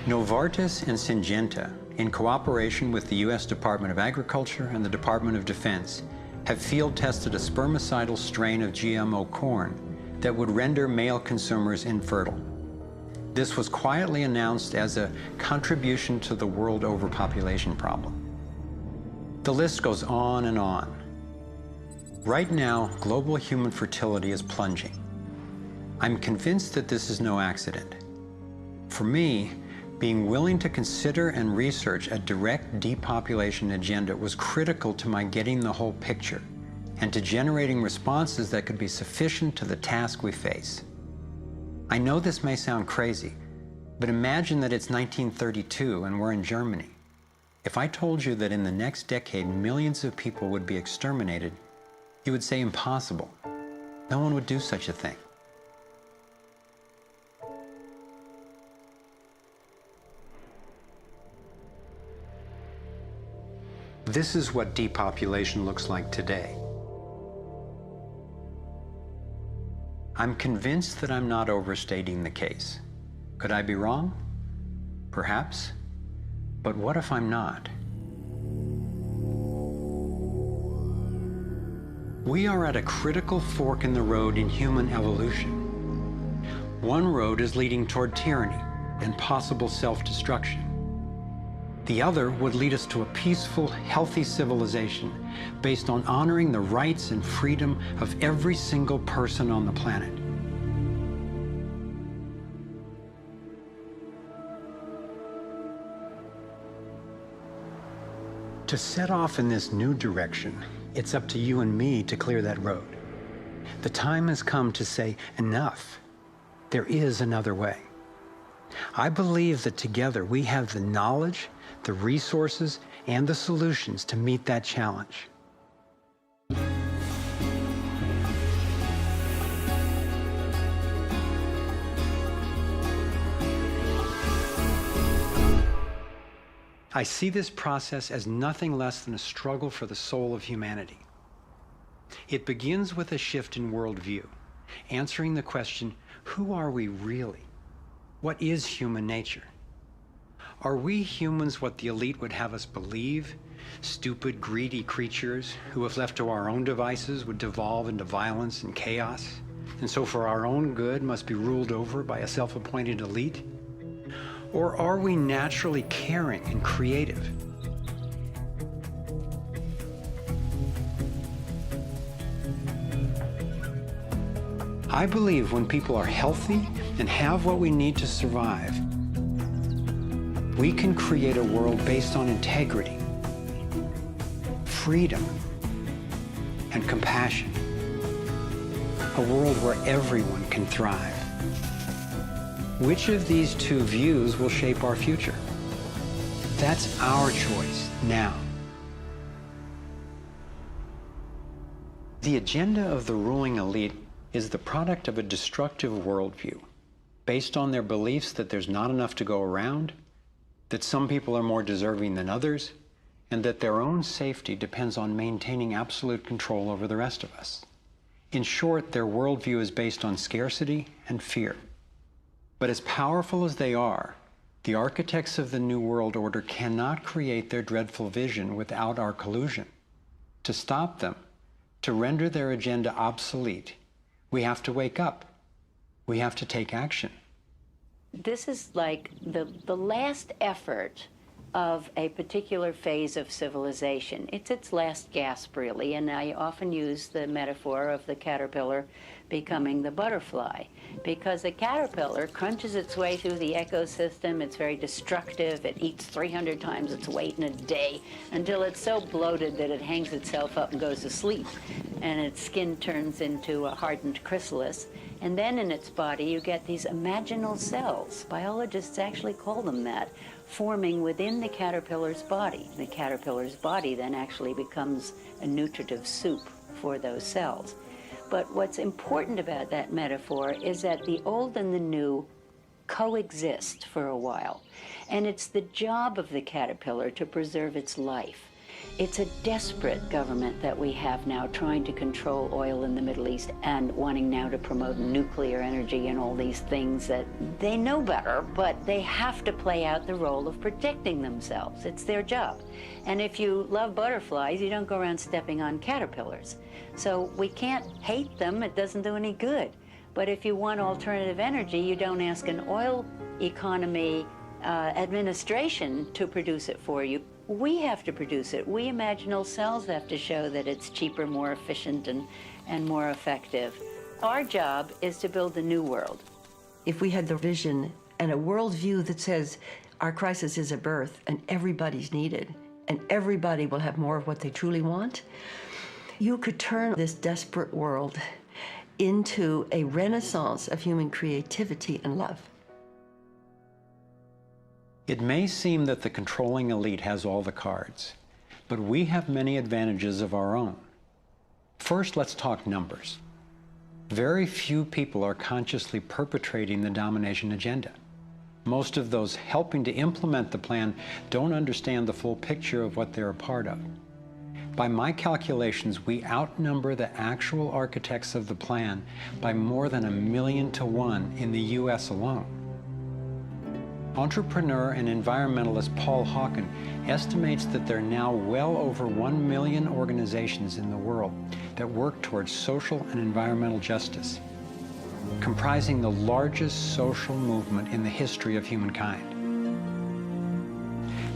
[SPEAKER 1] Novartis and Syngenta, in cooperation with the U.S. Department of Agriculture and the Department of Defense, have field-tested a spermicidal strain of GMO corn that would render male consumers infertile. This was quietly announced as a contribution to the world overpopulation problem. The list goes on and on. Right now, global human fertility is plunging. I'm convinced that this is no accident. For me, being willing to consider and research a direct depopulation agenda was critical to my getting the whole picture and to generating responses that could be sufficient to the task we face. I know this may sound crazy, but imagine that it's 1932 and we're in Germany. If I told you that in the next decade millions of people would be exterminated, you would say impossible. No one would do such a thing. This is what depopulation looks like today. I'm convinced that I'm not overstating the case. Could I be wrong? Perhaps. But what if I'm not? We are at a critical fork in the road in human evolution. One road is leading toward tyranny and possible self-destruction. The other would lead us to a peaceful, healthy civilization based on honoring the rights and freedom of every single person on the planet. To set off in this new direction, it's up to you and me to clear that road. The time has come to say, enough. There is another way. I believe that together we have the knowledge, the resources, and the solutions to meet that challenge. I see this process as nothing less than a struggle for the soul of humanity. It begins with a shift in worldview, answering the question, who are we really? What is human nature? Are we humans what the elite would have us believe? Stupid, greedy creatures who, if left to our own devices, would devolve into violence and chaos, and so for our own good must be ruled over by a self-appointed elite? Or are we naturally caring and creative? I believe when people are healthy and have what we need to survive, we can create a world based on integrity, freedom, and compassion. A world where everyone can thrive. Which of these two views will shape our future? That's our choice now. The agenda of the ruling elite is the product of a destructive worldview, based on their beliefs that there's not enough to go around, that some people are more deserving than others, and that their own safety depends on maintaining absolute control over the rest of us. In short, their worldview is based on scarcity and fear. But as powerful as they are, the architects of the New World Order cannot create their dreadful vision without our collusion. To stop them, to render their agenda obsolete, we have to wake up. We have to take action.
[SPEAKER 16] This is like the last effort of a particular phase of civilization. It's its last gasp, really, and I often use the metaphor of the caterpillar becoming the butterfly, because the caterpillar crunches its way through the ecosystem. It's very destructive. It eats 300 times its weight in a day until it's so bloated that it hangs itself up and goes to sleep, and its skin turns into a hardened chrysalis. And then in its body you get these imaginal cells, biologists actually call them that, forming within the caterpillar's body. The caterpillar's body then actually becomes a nutritive soup for those cells. But what's important about that metaphor is that the old and the new coexist for a while. And it's the job of the caterpillar to preserve its life. It's a desperate government that we have now trying to control oil in the Middle East and wanting now to promote nuclear energy and all these things that they know better, but they have to play out the role of protecting themselves. It's their job. And if you love butterflies, you don't go around stepping on caterpillars. So we can't hate them. It doesn't do any good. But if you want alternative energy, you don't ask an oil economy administration to produce it for you. We have to produce it. We imaginal selves have to show that it's cheaper, more efficient, and more effective. Our job is to build the new world.
[SPEAKER 17] If we had the vision and a worldview that says our crisis is a birth and everybody's needed and everybody will have more of what they truly want, you could turn this desperate world into a renaissance of human creativity and love.
[SPEAKER 1] It may seem that the controlling elite has all the cards, but we have many advantages of our own. First, let's talk numbers. Very few people are consciously perpetrating the domination agenda. Most of those helping to implement the plan don't understand the full picture of what they're a part of. By my calculations, we outnumber the actual architects of the plan by more than 1,000,000 to 1 in the US alone. Entrepreneur and environmentalist Paul Hawken estimates that there are now well over 1 million organizations in the world that work towards social and environmental justice, comprising the largest social movement in the history of humankind.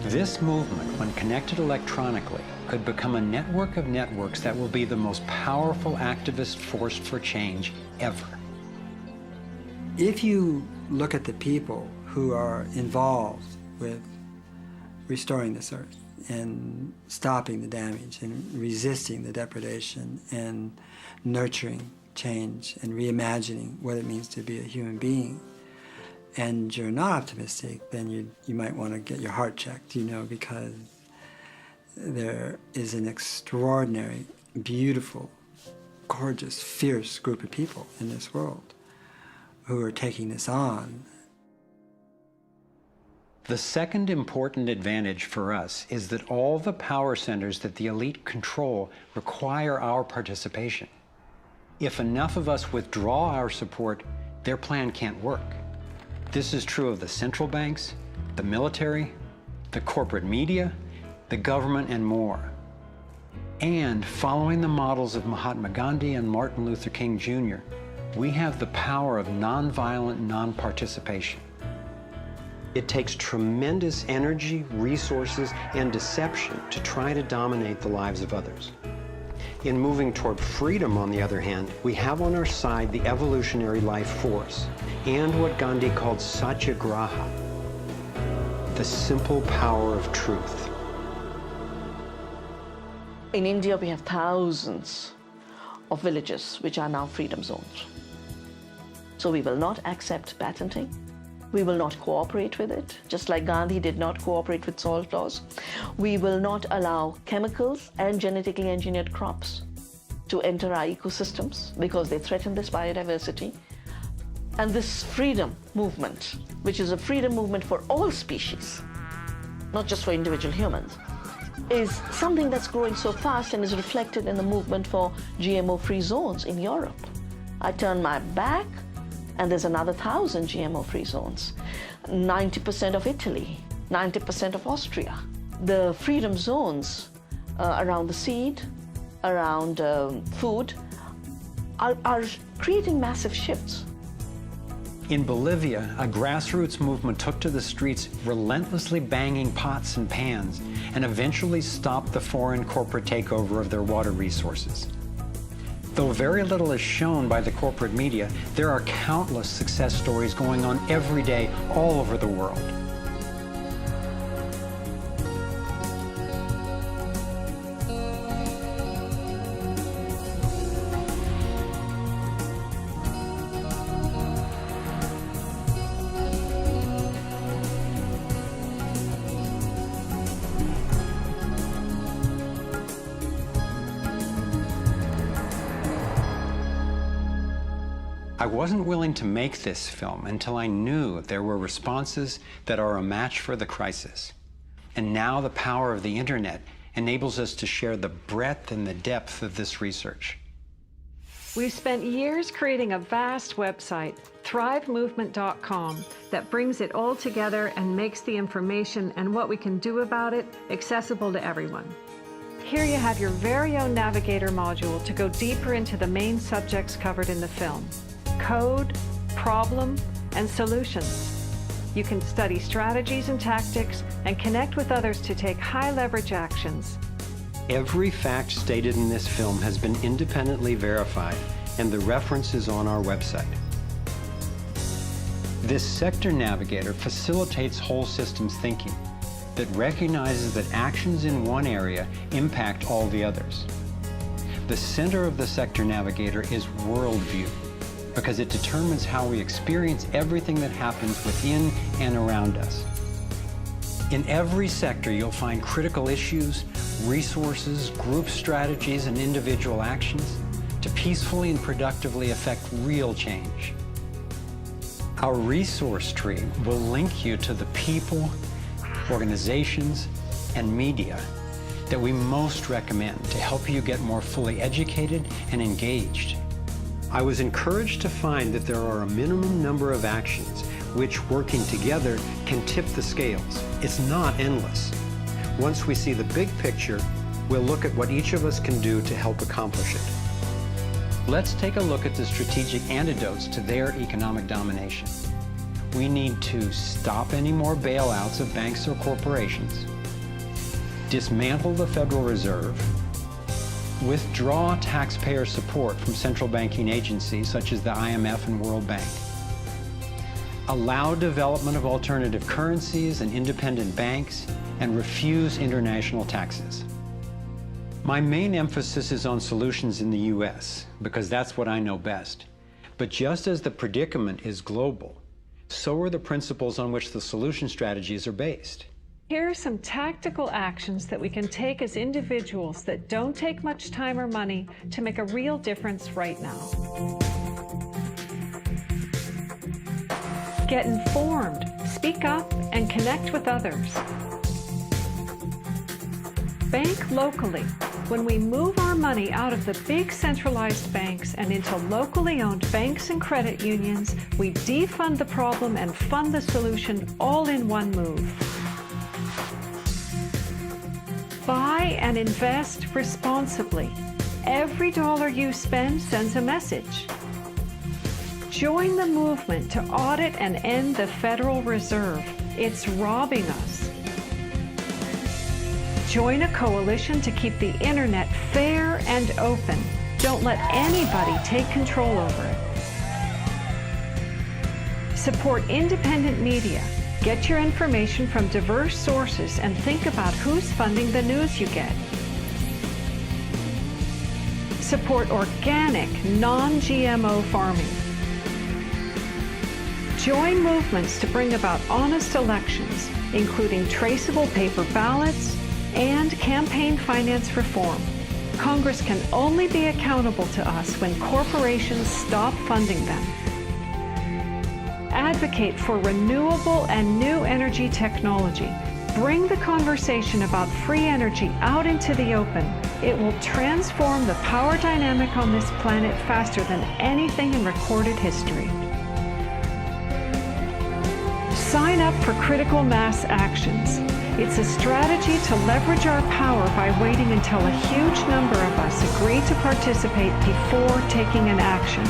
[SPEAKER 1] This movement, when connected electronically, could become a network of networks that will be the most powerful activist force for change ever.
[SPEAKER 18] If you look at the people who are involved with restoring this earth and stopping the damage and resisting the depredation and nurturing change and reimagining what it means to be a human being, and you're not optimistic, then you might want to get your heart checked, because there is an extraordinary, beautiful, gorgeous, fierce group of people in this world who are taking this on.
[SPEAKER 1] The second important advantage for us is that all the power centers that the elite control require our participation. If enough of us withdraw our support, their plan can't work. This is true of the central banks, the military, the corporate media, the government, and more. And following the models of Mahatma Gandhi and Martin Luther King Jr., we have the power of nonviolent non-participation. It takes tremendous energy, resources, and deception to try to dominate the lives of others. In moving toward freedom, on the other hand, we have on our side the evolutionary life force and what Gandhi called satyagraha, the simple power of truth.
[SPEAKER 19] In India, we have thousands of villages which are now freedom zones. So we will not accept patenting. We will not cooperate with it, just like Gandhi did not cooperate with salt laws. We will not allow chemicals and genetically engineered crops to enter our ecosystems because they threaten this biodiversity. And this freedom movement, which is a freedom movement for all species, not just for individual humans, is something that's growing so fast and is reflected in the movement for GMO-free zones in Europe. I turn my back and there's another 1,000 GMO-free zones. 90% of Italy, 90% of Austria. The freedom zones around the seed, around food, are creating massive shifts.
[SPEAKER 1] In Bolivia, a grassroots movement took to the streets, relentlessly banging pots and pans, and eventually stopped the foreign corporate takeover of their water resources. Though very little is shown by the corporate media, there are countless success stories going on every day all over the world. I wasn't willing to make this film until I knew there were responses that are a match for the crisis. And now the power of the internet enables us to share the breadth and the depth of this research.
[SPEAKER 15] We've spent years creating a vast website, thrivemovement.com, that brings it all together and makes the information and what we can do about it accessible to everyone. Here you have your very own navigator module to go deeper into the main subjects covered in the film: code, problem, and solutions. You can study strategies and tactics and connect with others to take high leverage actions.
[SPEAKER 1] Every fact stated in this film has been independently verified, and the reference is on our website. This sector navigator facilitates whole systems thinking that recognizes that actions in one area impact all the others. The center of the sector navigator is worldview, because it determines how we experience everything that happens within and around us. In every sector, you'll find critical issues, resources, group strategies, and individual actions to peacefully and productively affect real change. Our resource tree will link you to the people, organizations, and media that we most recommend to help you get more fully educated and engaged. I was encouraged to find that there are a minimum number of actions which, working together, can tip the scales. It's not endless. Once we see the big picture, we'll look at what each of us can do to help accomplish it. Let's take a look at the strategic antidotes to their economic domination. We need to stop any more bailouts of banks or corporations, dismantle the Federal Reserve, withdraw taxpayer support from central banking agencies such as the IMF and World Bank, allow development of alternative currencies and independent banks, and refuse international taxes. My main emphasis is on solutions in the US, because that's what I know best. But just as the predicament is global, so are the principles on which the solution strategies are based.
[SPEAKER 15] Here are some tactical actions that we can take as individuals that don't take much time or money to make a real difference right now. Get informed, speak up, and connect with others. Bank locally. When we move our money out of the big centralized banks and into locally owned banks and credit unions, we defund the problem and fund the solution all in one move. Buy and invest responsibly. Every dollar you spend sends a message. Join the movement to audit and end the Federal Reserve. It's robbing us. Join a coalition to keep the internet fair and open. Don't let anybody take control over it. Support independent media. Get your information from diverse sources and think about who's funding the news you get. Support organic, non-GMO farming. Join movements to bring about honest elections, including traceable paper ballots and campaign finance reform. Congress can only be accountable to us when corporations stop funding them. Advocate for renewable and new energy technology. Bring the conversation about free energy out into the open. It will transform the power dynamic on this planet faster than anything in recorded history. Sign up for critical mass actions. It's a strategy to leverage our power by waiting until a huge number of us agree to participate before taking an action.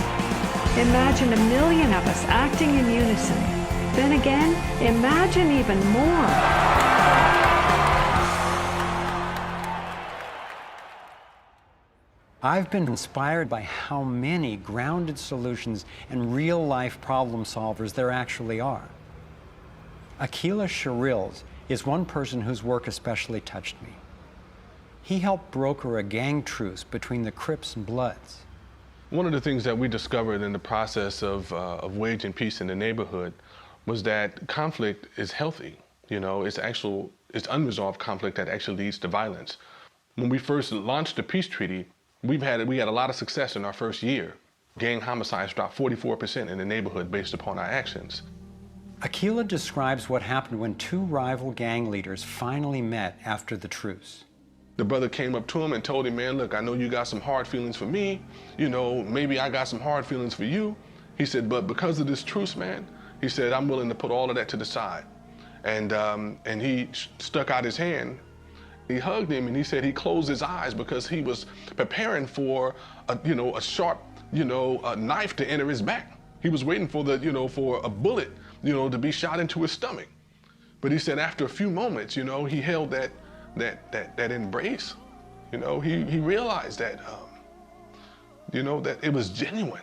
[SPEAKER 15] Imagine 1 million of us acting in unison. Then again, imagine even more.
[SPEAKER 1] I've been inspired by how many grounded solutions and real-life problem solvers there actually are. Aquila Sherrills is one person whose work especially touched me. He helped broker a gang truce between the Crips and Bloods.
[SPEAKER 20] One of the things that we discovered in the process of waging peace in the neighborhood was that conflict is healthy. You know, it's unresolved conflict that actually leads to violence. When we first launched the peace treaty, we had a lot of success in our first year. Gang homicides dropped 44% in the neighborhood based upon our actions.
[SPEAKER 1] Aquila describes what happened when two rival gang leaders finally met after the truce.
[SPEAKER 20] The brother came up to him and told him, man, look, I know you got some hard feelings for me. You know, maybe I got some hard feelings for you. He said, but because of this truce, man, he said, I'm willing to put all of that to the side. And he stuck out his hand. He hugged him and he said he closed his eyes because he was preparing for a sharp, knife to enter his back. He was waiting for for a bullet you know, to be shot into his stomach. But he said after a few moments, you know, he held that embrace. You know, he realized that, you know, that it was genuine.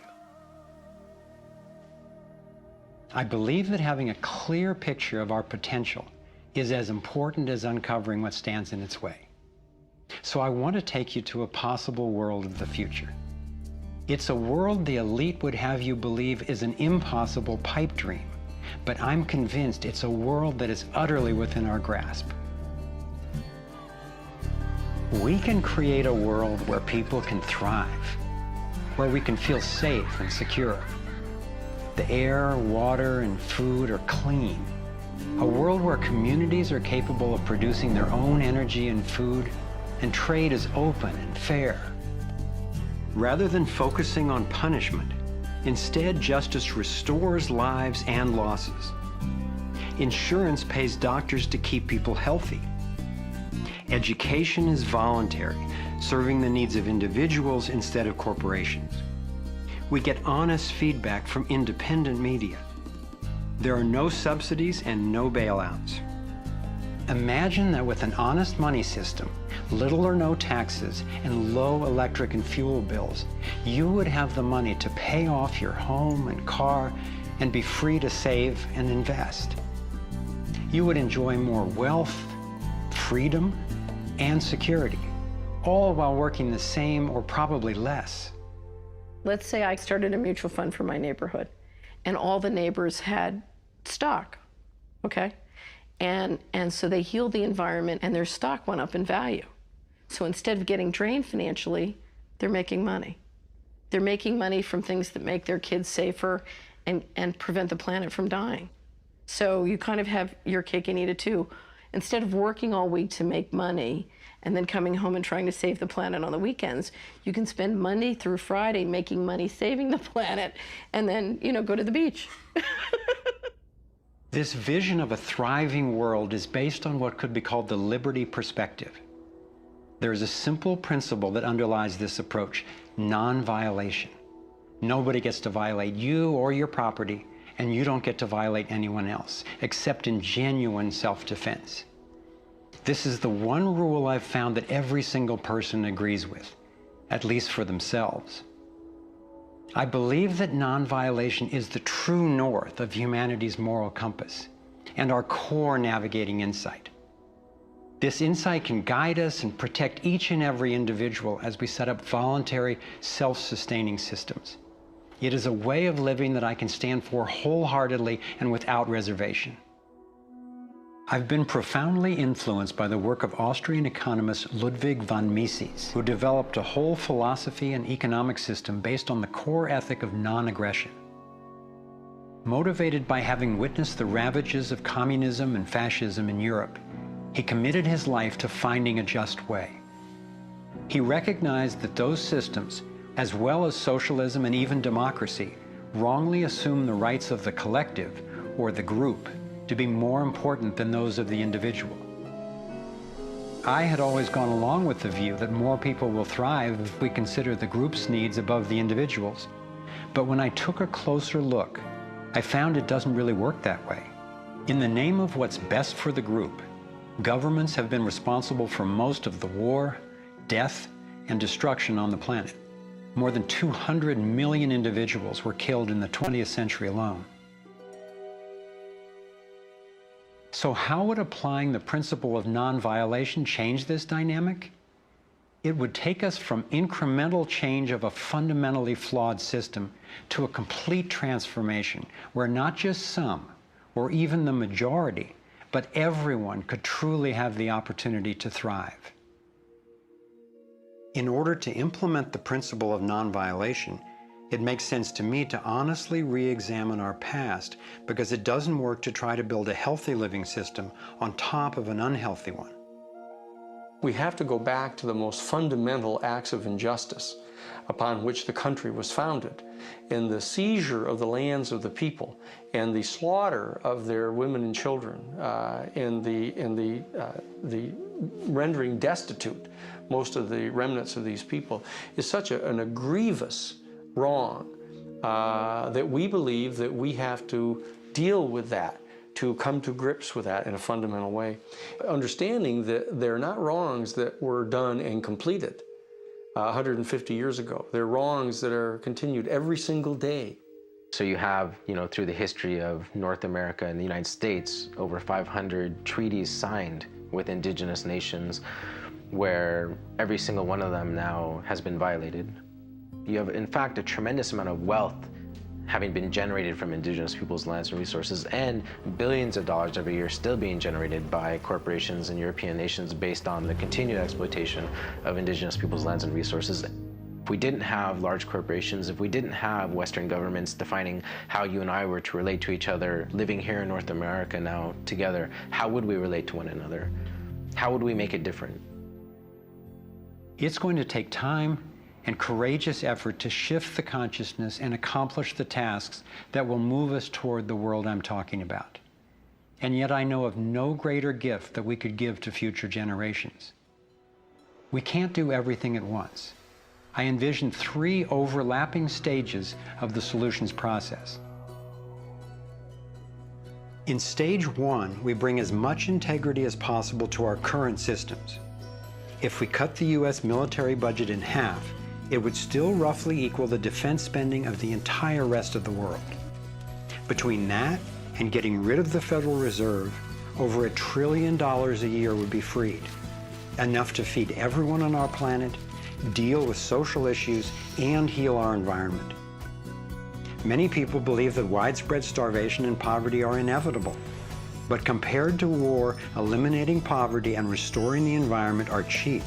[SPEAKER 1] I believe that having a clear picture of our potential is as important as uncovering what stands in its way. So I want to take you to a possible world of the future. It's a world the elite would have you believe is an impossible pipe dream, but I'm convinced it's a world that is utterly within our grasp. We can create a world where people can thrive, where we can feel safe and secure. The air, water, and food are clean. A world where communities are capable of producing their own energy and food, and trade is open and fair. Rather than focusing on punishment, instead justice restores lives and losses. Insurance pays doctors to keep people healthy. Education is voluntary, serving the needs of individuals instead of corporations. We get honest feedback from independent media. There are no subsidies and no bailouts. Imagine that with an honest money system, little or no taxes, and low electric and fuel bills, you would have the money to pay off your home and car and be free to save and invest. You would enjoy more wealth, freedom, and security, all while working the same or probably less.
[SPEAKER 3] Let's say I started a mutual fund for my neighborhood, and all the neighbors had stock, okay? And so they healed the environment, and their stock went up in value. So instead of getting drained financially, they're making money. They're making money from things that make their kids safer and prevent the planet from dying. So you kind of have your cake and eat it too. Instead of working all week to make money and then coming home and trying to save the planet on the weekends, you can spend Monday through Friday making money saving the planet and then, you know, go to the beach.
[SPEAKER 1] This vision of a thriving world is based on what could be called the liberty perspective. There is a simple principle that underlies this approach: non-violation. Nobody gets to violate you or your property, and you don't get to violate anyone else, except in genuine self-defense. This is the one rule I've found that every single person agrees with, at least for themselves. I believe that non-violation is the true north of humanity's moral compass and our core navigating insight. This insight can guide us and protect each and every individual as we set up voluntary, self-sustaining systems. It is a way of living that I can stand for wholeheartedly and without reservation. I've been profoundly influenced by the work of Austrian economist Ludwig von Mises, who developed a whole philosophy and economic system based on the core ethic of non-aggression. Motivated by having witnessed the ravages of communism and fascism in Europe, he committed his life to finding a just way. He recognized that those systems, as well as socialism and even democracy, wrongly assume the rights of the collective, or the group, to be more important than those of the individual. I had always gone along with the view that more people will thrive if we consider the group's needs above the individual's. But when I took a closer look, I found it doesn't really work that way. In the name of what's best for the group, governments have been responsible for most of the war, death, and destruction on the planet. More than 200 million individuals were killed in the 20th century alone. So how would applying the principle of non-violation change this dynamic? It would take us from incremental change of a fundamentally flawed system to a complete transformation where not just some, or even the majority, but everyone could truly have the opportunity to thrive. In order to implement the principle of non-violation, it makes sense to me to honestly re-examine our past, because it doesn't work to try to build a healthy living system on top of an unhealthy one.
[SPEAKER 5] We have to go back to the most fundamental acts of injustice upon which the country was founded, in the seizure of the lands of the people and the slaughter of their women and children, and the rendering destitute most of the remnants of these people, is such a grievous wrong
[SPEAKER 4] that we believe that we have to deal with that, to come to grips with that in a fundamental way. Understanding that they're not wrongs that were done and completed 150 years ago. They're wrongs that are continued every single day.
[SPEAKER 21] So you have, through the history of North America and the United States, over 500 treaties signed with indigenous nations where every single one of them now has been violated. You have, in fact, a tremendous amount of wealth having been generated from indigenous people's lands and resources, and billions of dollars every year still being generated by corporations and European nations based on the continued exploitation of indigenous people's lands and resources. If we didn't have large corporations, if we didn't have Western governments defining how you and I were to relate to each other, living here in North America now together, how would we relate to one another? How would we make it different?
[SPEAKER 1] It's going to take time and courageous effort to shift the consciousness and accomplish the tasks that will move us toward the world I'm talking about. And yet I know of no greater gift that we could give to future generations. We can't do everything at once. I envision 3 overlapping stages of the solutions process. In stage 1, we bring as much integrity as possible to our current systems. If we cut the US military budget in half, it would still roughly equal the defense spending of the entire rest of the world. Between that and getting rid of the Federal Reserve, over $1 trillion a year would be freed, enough to feed everyone on our planet, deal with social issues, and heal our environment. Many people believe that widespread starvation and poverty are inevitable, but compared to war, eliminating poverty and restoring the environment are cheap.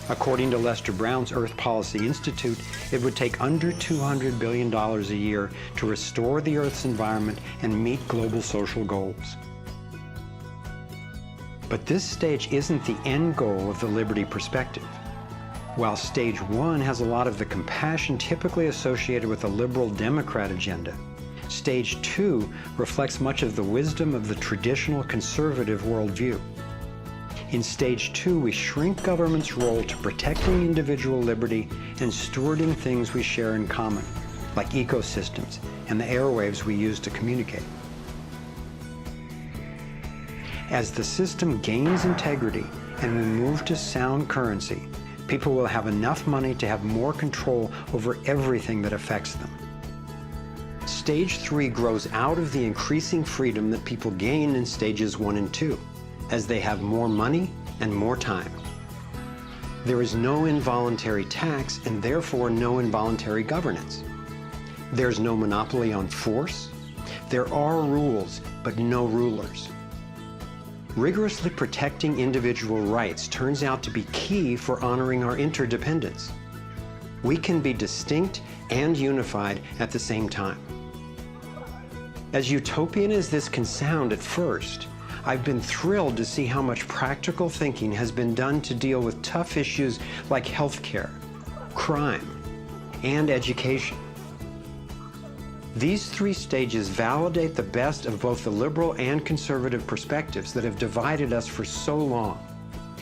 [SPEAKER 1] According to Lester Brown's Earth Policy Institute, it would take under $200 billion a year to restore the Earth's environment and meet global social goals. But this stage isn't the end goal of the liberty perspective. While stage 1 has a lot of the compassion typically associated with a liberal Democrat agenda, stage 2 reflects much of the wisdom of the traditional conservative worldview. In stage 2, we shrink government's role to protecting individual liberty and stewarding things we share in common, like ecosystems and the airwaves we use to communicate. As the system gains integrity and we move to sound currency, people will have enough money to have more control over everything that affects them. Stage 3 grows out of the increasing freedom that people gain in stages 1 and 2, as they have more money and more time. There is no involuntary tax and therefore no involuntary governance. There's no monopoly on force. There are rules, but no rulers. Rigorously protecting individual rights turns out to be key for honoring our interdependence. We can be distinct and unified at the same time. As utopian as this can sound at first, I've been thrilled to see how much practical thinking has been done to deal with tough issues like healthcare, crime, and education. These 3 stages validate the best of both the liberal and conservative perspectives that have divided us for so long,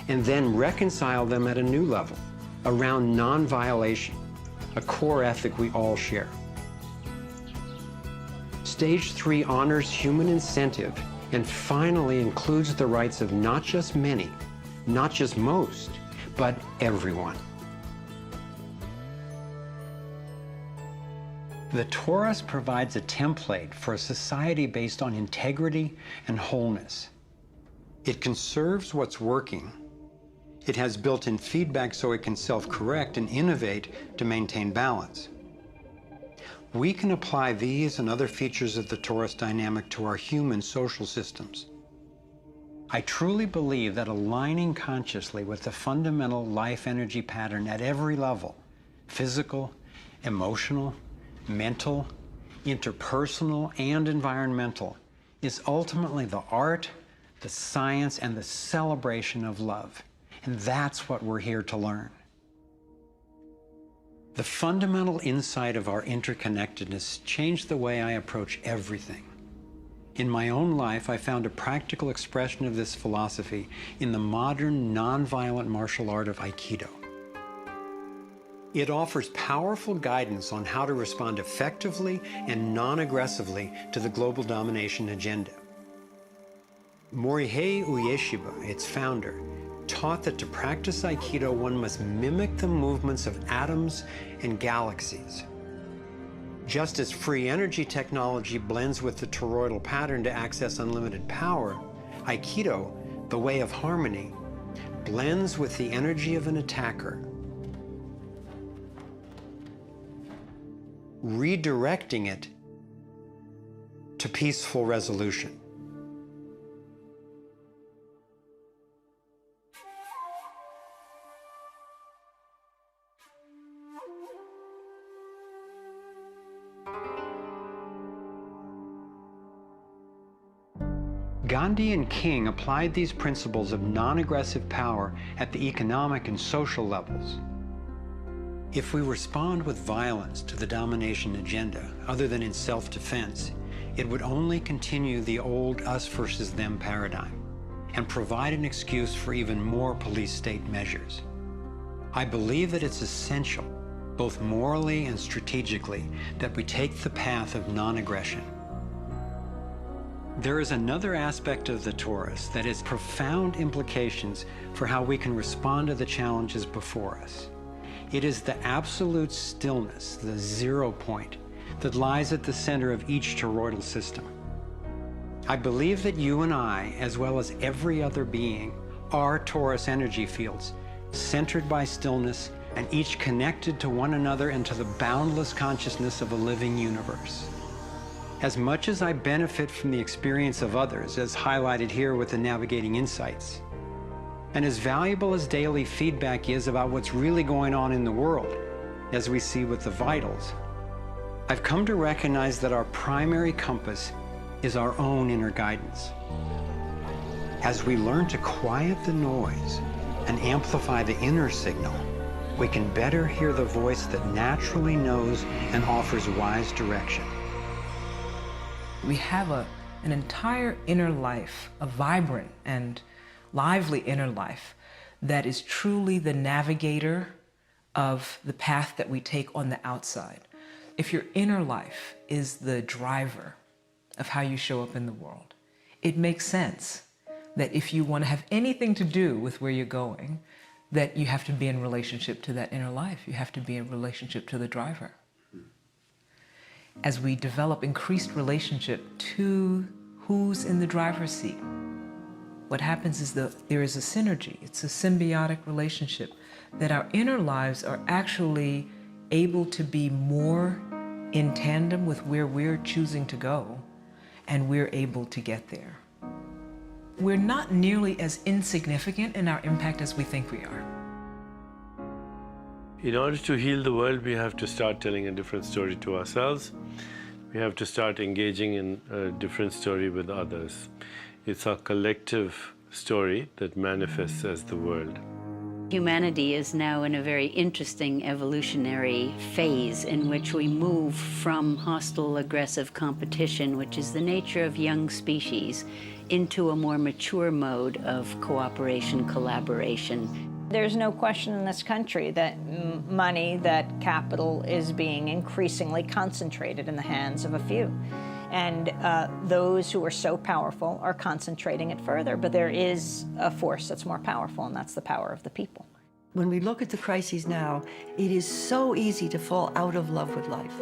[SPEAKER 1] and then reconcile them at a new level, around non-violation, a core ethic we all share. Stage 3 honors human incentive and finally includes the rights of not just many, not just most, but everyone. The Torus provides a template for a society based on integrity and wholeness. It conserves what's working. It has built-in feedback so it can self-correct and innovate to maintain balance. We can apply these and other features of the torus dynamic to our human social systems. I truly believe that aligning consciously with the fundamental life energy pattern at every level, physical, emotional, mental, interpersonal, and environmental, is ultimately the art, the science, and the celebration of love. And that's what we're here to learn. The fundamental insight of our interconnectedness changed the way I approach everything. In my own life, I found a practical expression of this philosophy in the modern, nonviolent martial art of Aikido. It offers powerful guidance on how to respond effectively and non-aggressively to the global domination agenda. Morihei Ueshiba, its founder, taught that to practice Aikido, one must mimic the movements of atoms and galaxies. Just as free energy technology blends with the toroidal pattern to access unlimited power, Aikido, the way of harmony, blends with the energy of an attacker, redirecting it to peaceful resolution. Gandhi and King applied these principles of non-aggressive power at the economic and social levels. If we respond with violence to the domination agenda, other than in self-defense, it would only continue the old us versus them paradigm and provide an excuse for even more police state measures. I believe that it's essential, both morally and strategically, that we take the path of non-aggression. There is another aspect of the Taurus that has profound implications for how we can respond to the challenges before us. It is the absolute stillness, the 0 point, that lies at the center of each toroidal system. I believe that you and I, as well as every other being, are Taurus energy fields, centered by stillness and each connected to one another and to the boundless consciousness of a living universe. As much as I benefit from the experience of others, as highlighted here with the Navigating Insights, and as valuable as daily feedback is about what's really going on in the world, as we see with the vitals, I've come to recognize that our primary compass is our own inner guidance. As we learn to quiet the noise and amplify the inner signal, we can better hear the voice that naturally knows and offers wise direction.
[SPEAKER 6] We have an entire inner life, a vibrant and lively inner life that is truly the navigator of the path that we take on the outside. If your inner life is the driver of how you show up in the world, it makes sense that if you want to have anything to do with where you're going, that you have to be in relationship to that inner life. You have to be in relationship to the driver. As we develop increased relationship to who's in the driver's seat, what happens is that there is a synergy. It's a symbiotic relationship that our inner lives are actually able to be more in tandem with where we're choosing to go, and we're able to get there. We're not nearly as insignificant in our impact as we think we are.
[SPEAKER 22] In order to heal the world, we have to start telling a different story to ourselves. We have to start engaging in a different story with others. It's our collective story that manifests as the world.
[SPEAKER 16] Humanity is now in a very interesting evolutionary phase in which we move from hostile, aggressive competition, which is the nature of young species, into a more mature mode of cooperation, collaboration.
[SPEAKER 23] There's no question in this country that money, that capital is being increasingly concentrated in the hands of a few. And those who are so powerful are concentrating it further. But there is a force that's more powerful, and that's the power of the people.
[SPEAKER 17] When we look at the crises now, it is so easy to fall out of love with life.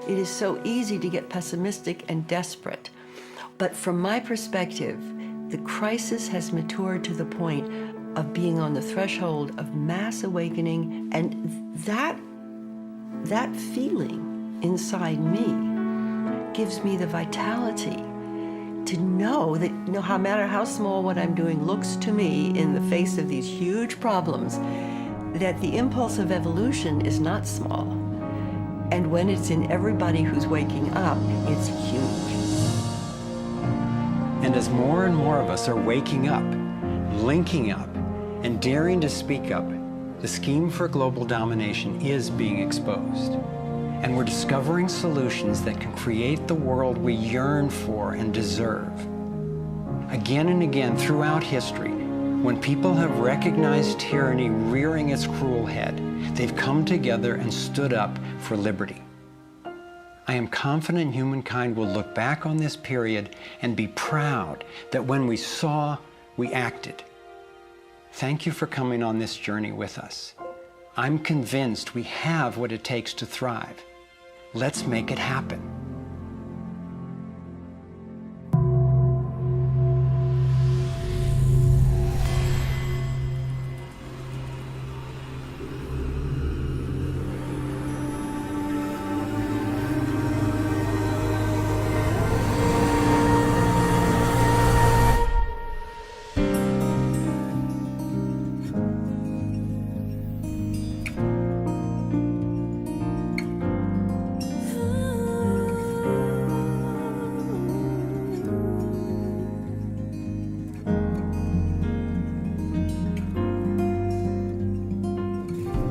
[SPEAKER 17] It is so easy to get pessimistic and desperate. But from my perspective, the crisis has matured to the point of being on the threshold of mass awakening, and that feeling inside me gives me the vitality to know that no matter how small what I'm doing looks to me in the face of these huge problems, that the impulse of evolution is not small. And when it's in everybody who's waking up, it's huge.
[SPEAKER 1] And as more and more of us are waking up, linking up, and daring to speak up, the scheme for global domination is being exposed. And we're discovering solutions that can create the world we yearn for and deserve. Again and again throughout history, When people have recognized tyranny rearing its cruel head, they've come together and stood up for liberty. I am confident humankind will look back on this period and be proud that when we saw, we acted. Thank you for coming on this journey with us. I'm convinced we have what it takes to thrive. Let's make it happen.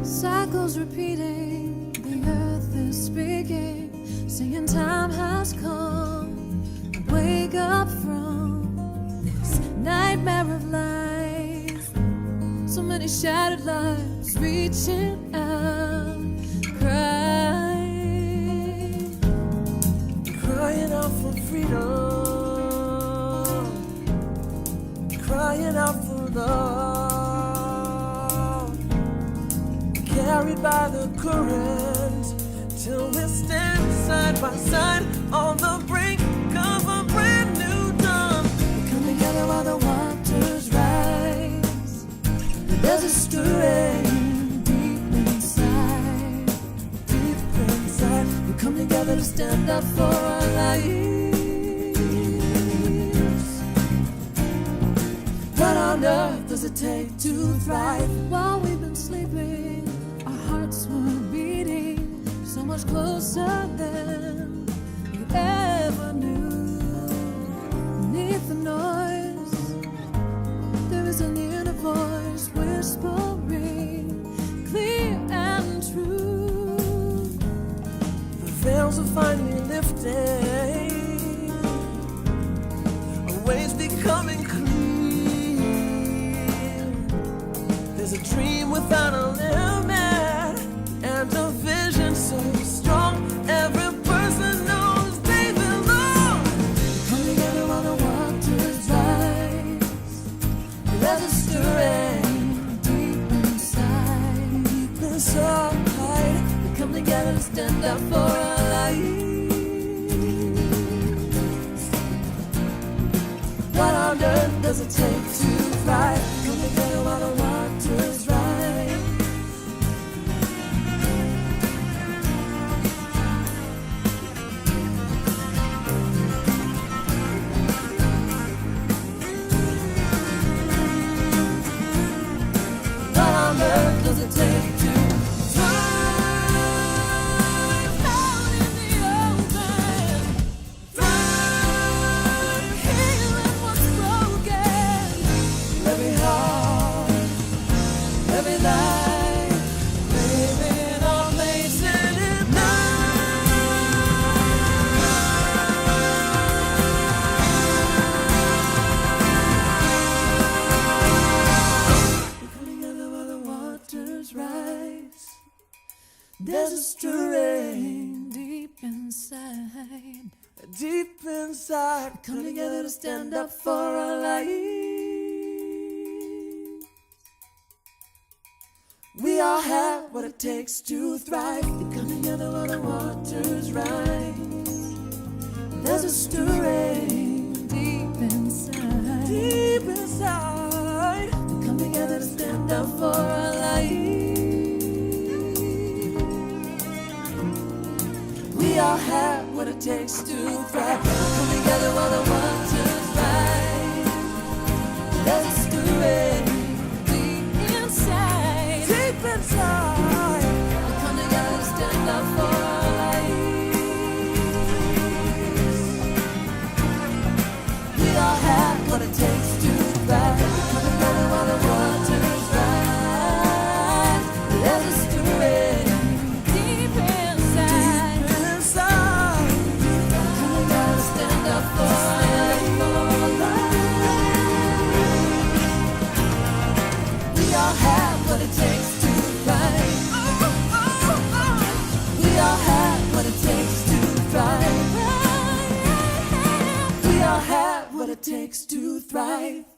[SPEAKER 7] Cycles repeating, the earth is speaking, singing time has come. Wake up from this nightmare of life. So many shattered lives reaching out, crying,
[SPEAKER 8] crying out for freedom, crying out for love. Carried by the current, till we stand side by side on the brink of a brand new dawn.
[SPEAKER 7] We come together while the waters rise. There's a stirring deep inside,
[SPEAKER 8] deep inside.
[SPEAKER 7] We come together to stand up for our lives. What on earth does it take to thrive? While we've been sleeping, hearts were beating so much closer than we ever knew. Beneath the noise, there is an inner voice whispering, clear and true.
[SPEAKER 8] The veils are finally lifting, our ways becoming clear. There's a dream without a limit, and a vision so strong, every person knows they belong.
[SPEAKER 7] Come together while the waters rise. There's a stirring deep inside,
[SPEAKER 8] deep inside.
[SPEAKER 7] We come together to stand up for our lives.
[SPEAKER 8] What on earth does it take to thrive? Come together while the waters rise.
[SPEAKER 7] Does it take to thrive out in the open? Thrive healing what's broken.
[SPEAKER 8] Every heart, every life, living our place in it now.
[SPEAKER 7] Rise. There's a stirring deep inside,
[SPEAKER 8] deep inside.
[SPEAKER 7] Come together to stand up for our lives.
[SPEAKER 8] We all have what it takes to thrive.
[SPEAKER 7] We come together while the waters rise. There's a stirring deep inside,
[SPEAKER 8] deep inside.
[SPEAKER 7] We come together to stand up for our lives.
[SPEAKER 8] We all have what it takes to thrive. Come together while the waters rise.
[SPEAKER 7] There's a stirring deep inside,
[SPEAKER 8] deep inside.
[SPEAKER 7] We come together to stand up for our lives.
[SPEAKER 8] We all have what it takes to thrive. Come together while the waters rise.
[SPEAKER 7] There's a stirring deep inside,
[SPEAKER 8] deep inside.
[SPEAKER 7] We come together to stand up
[SPEAKER 8] it takes to thrive.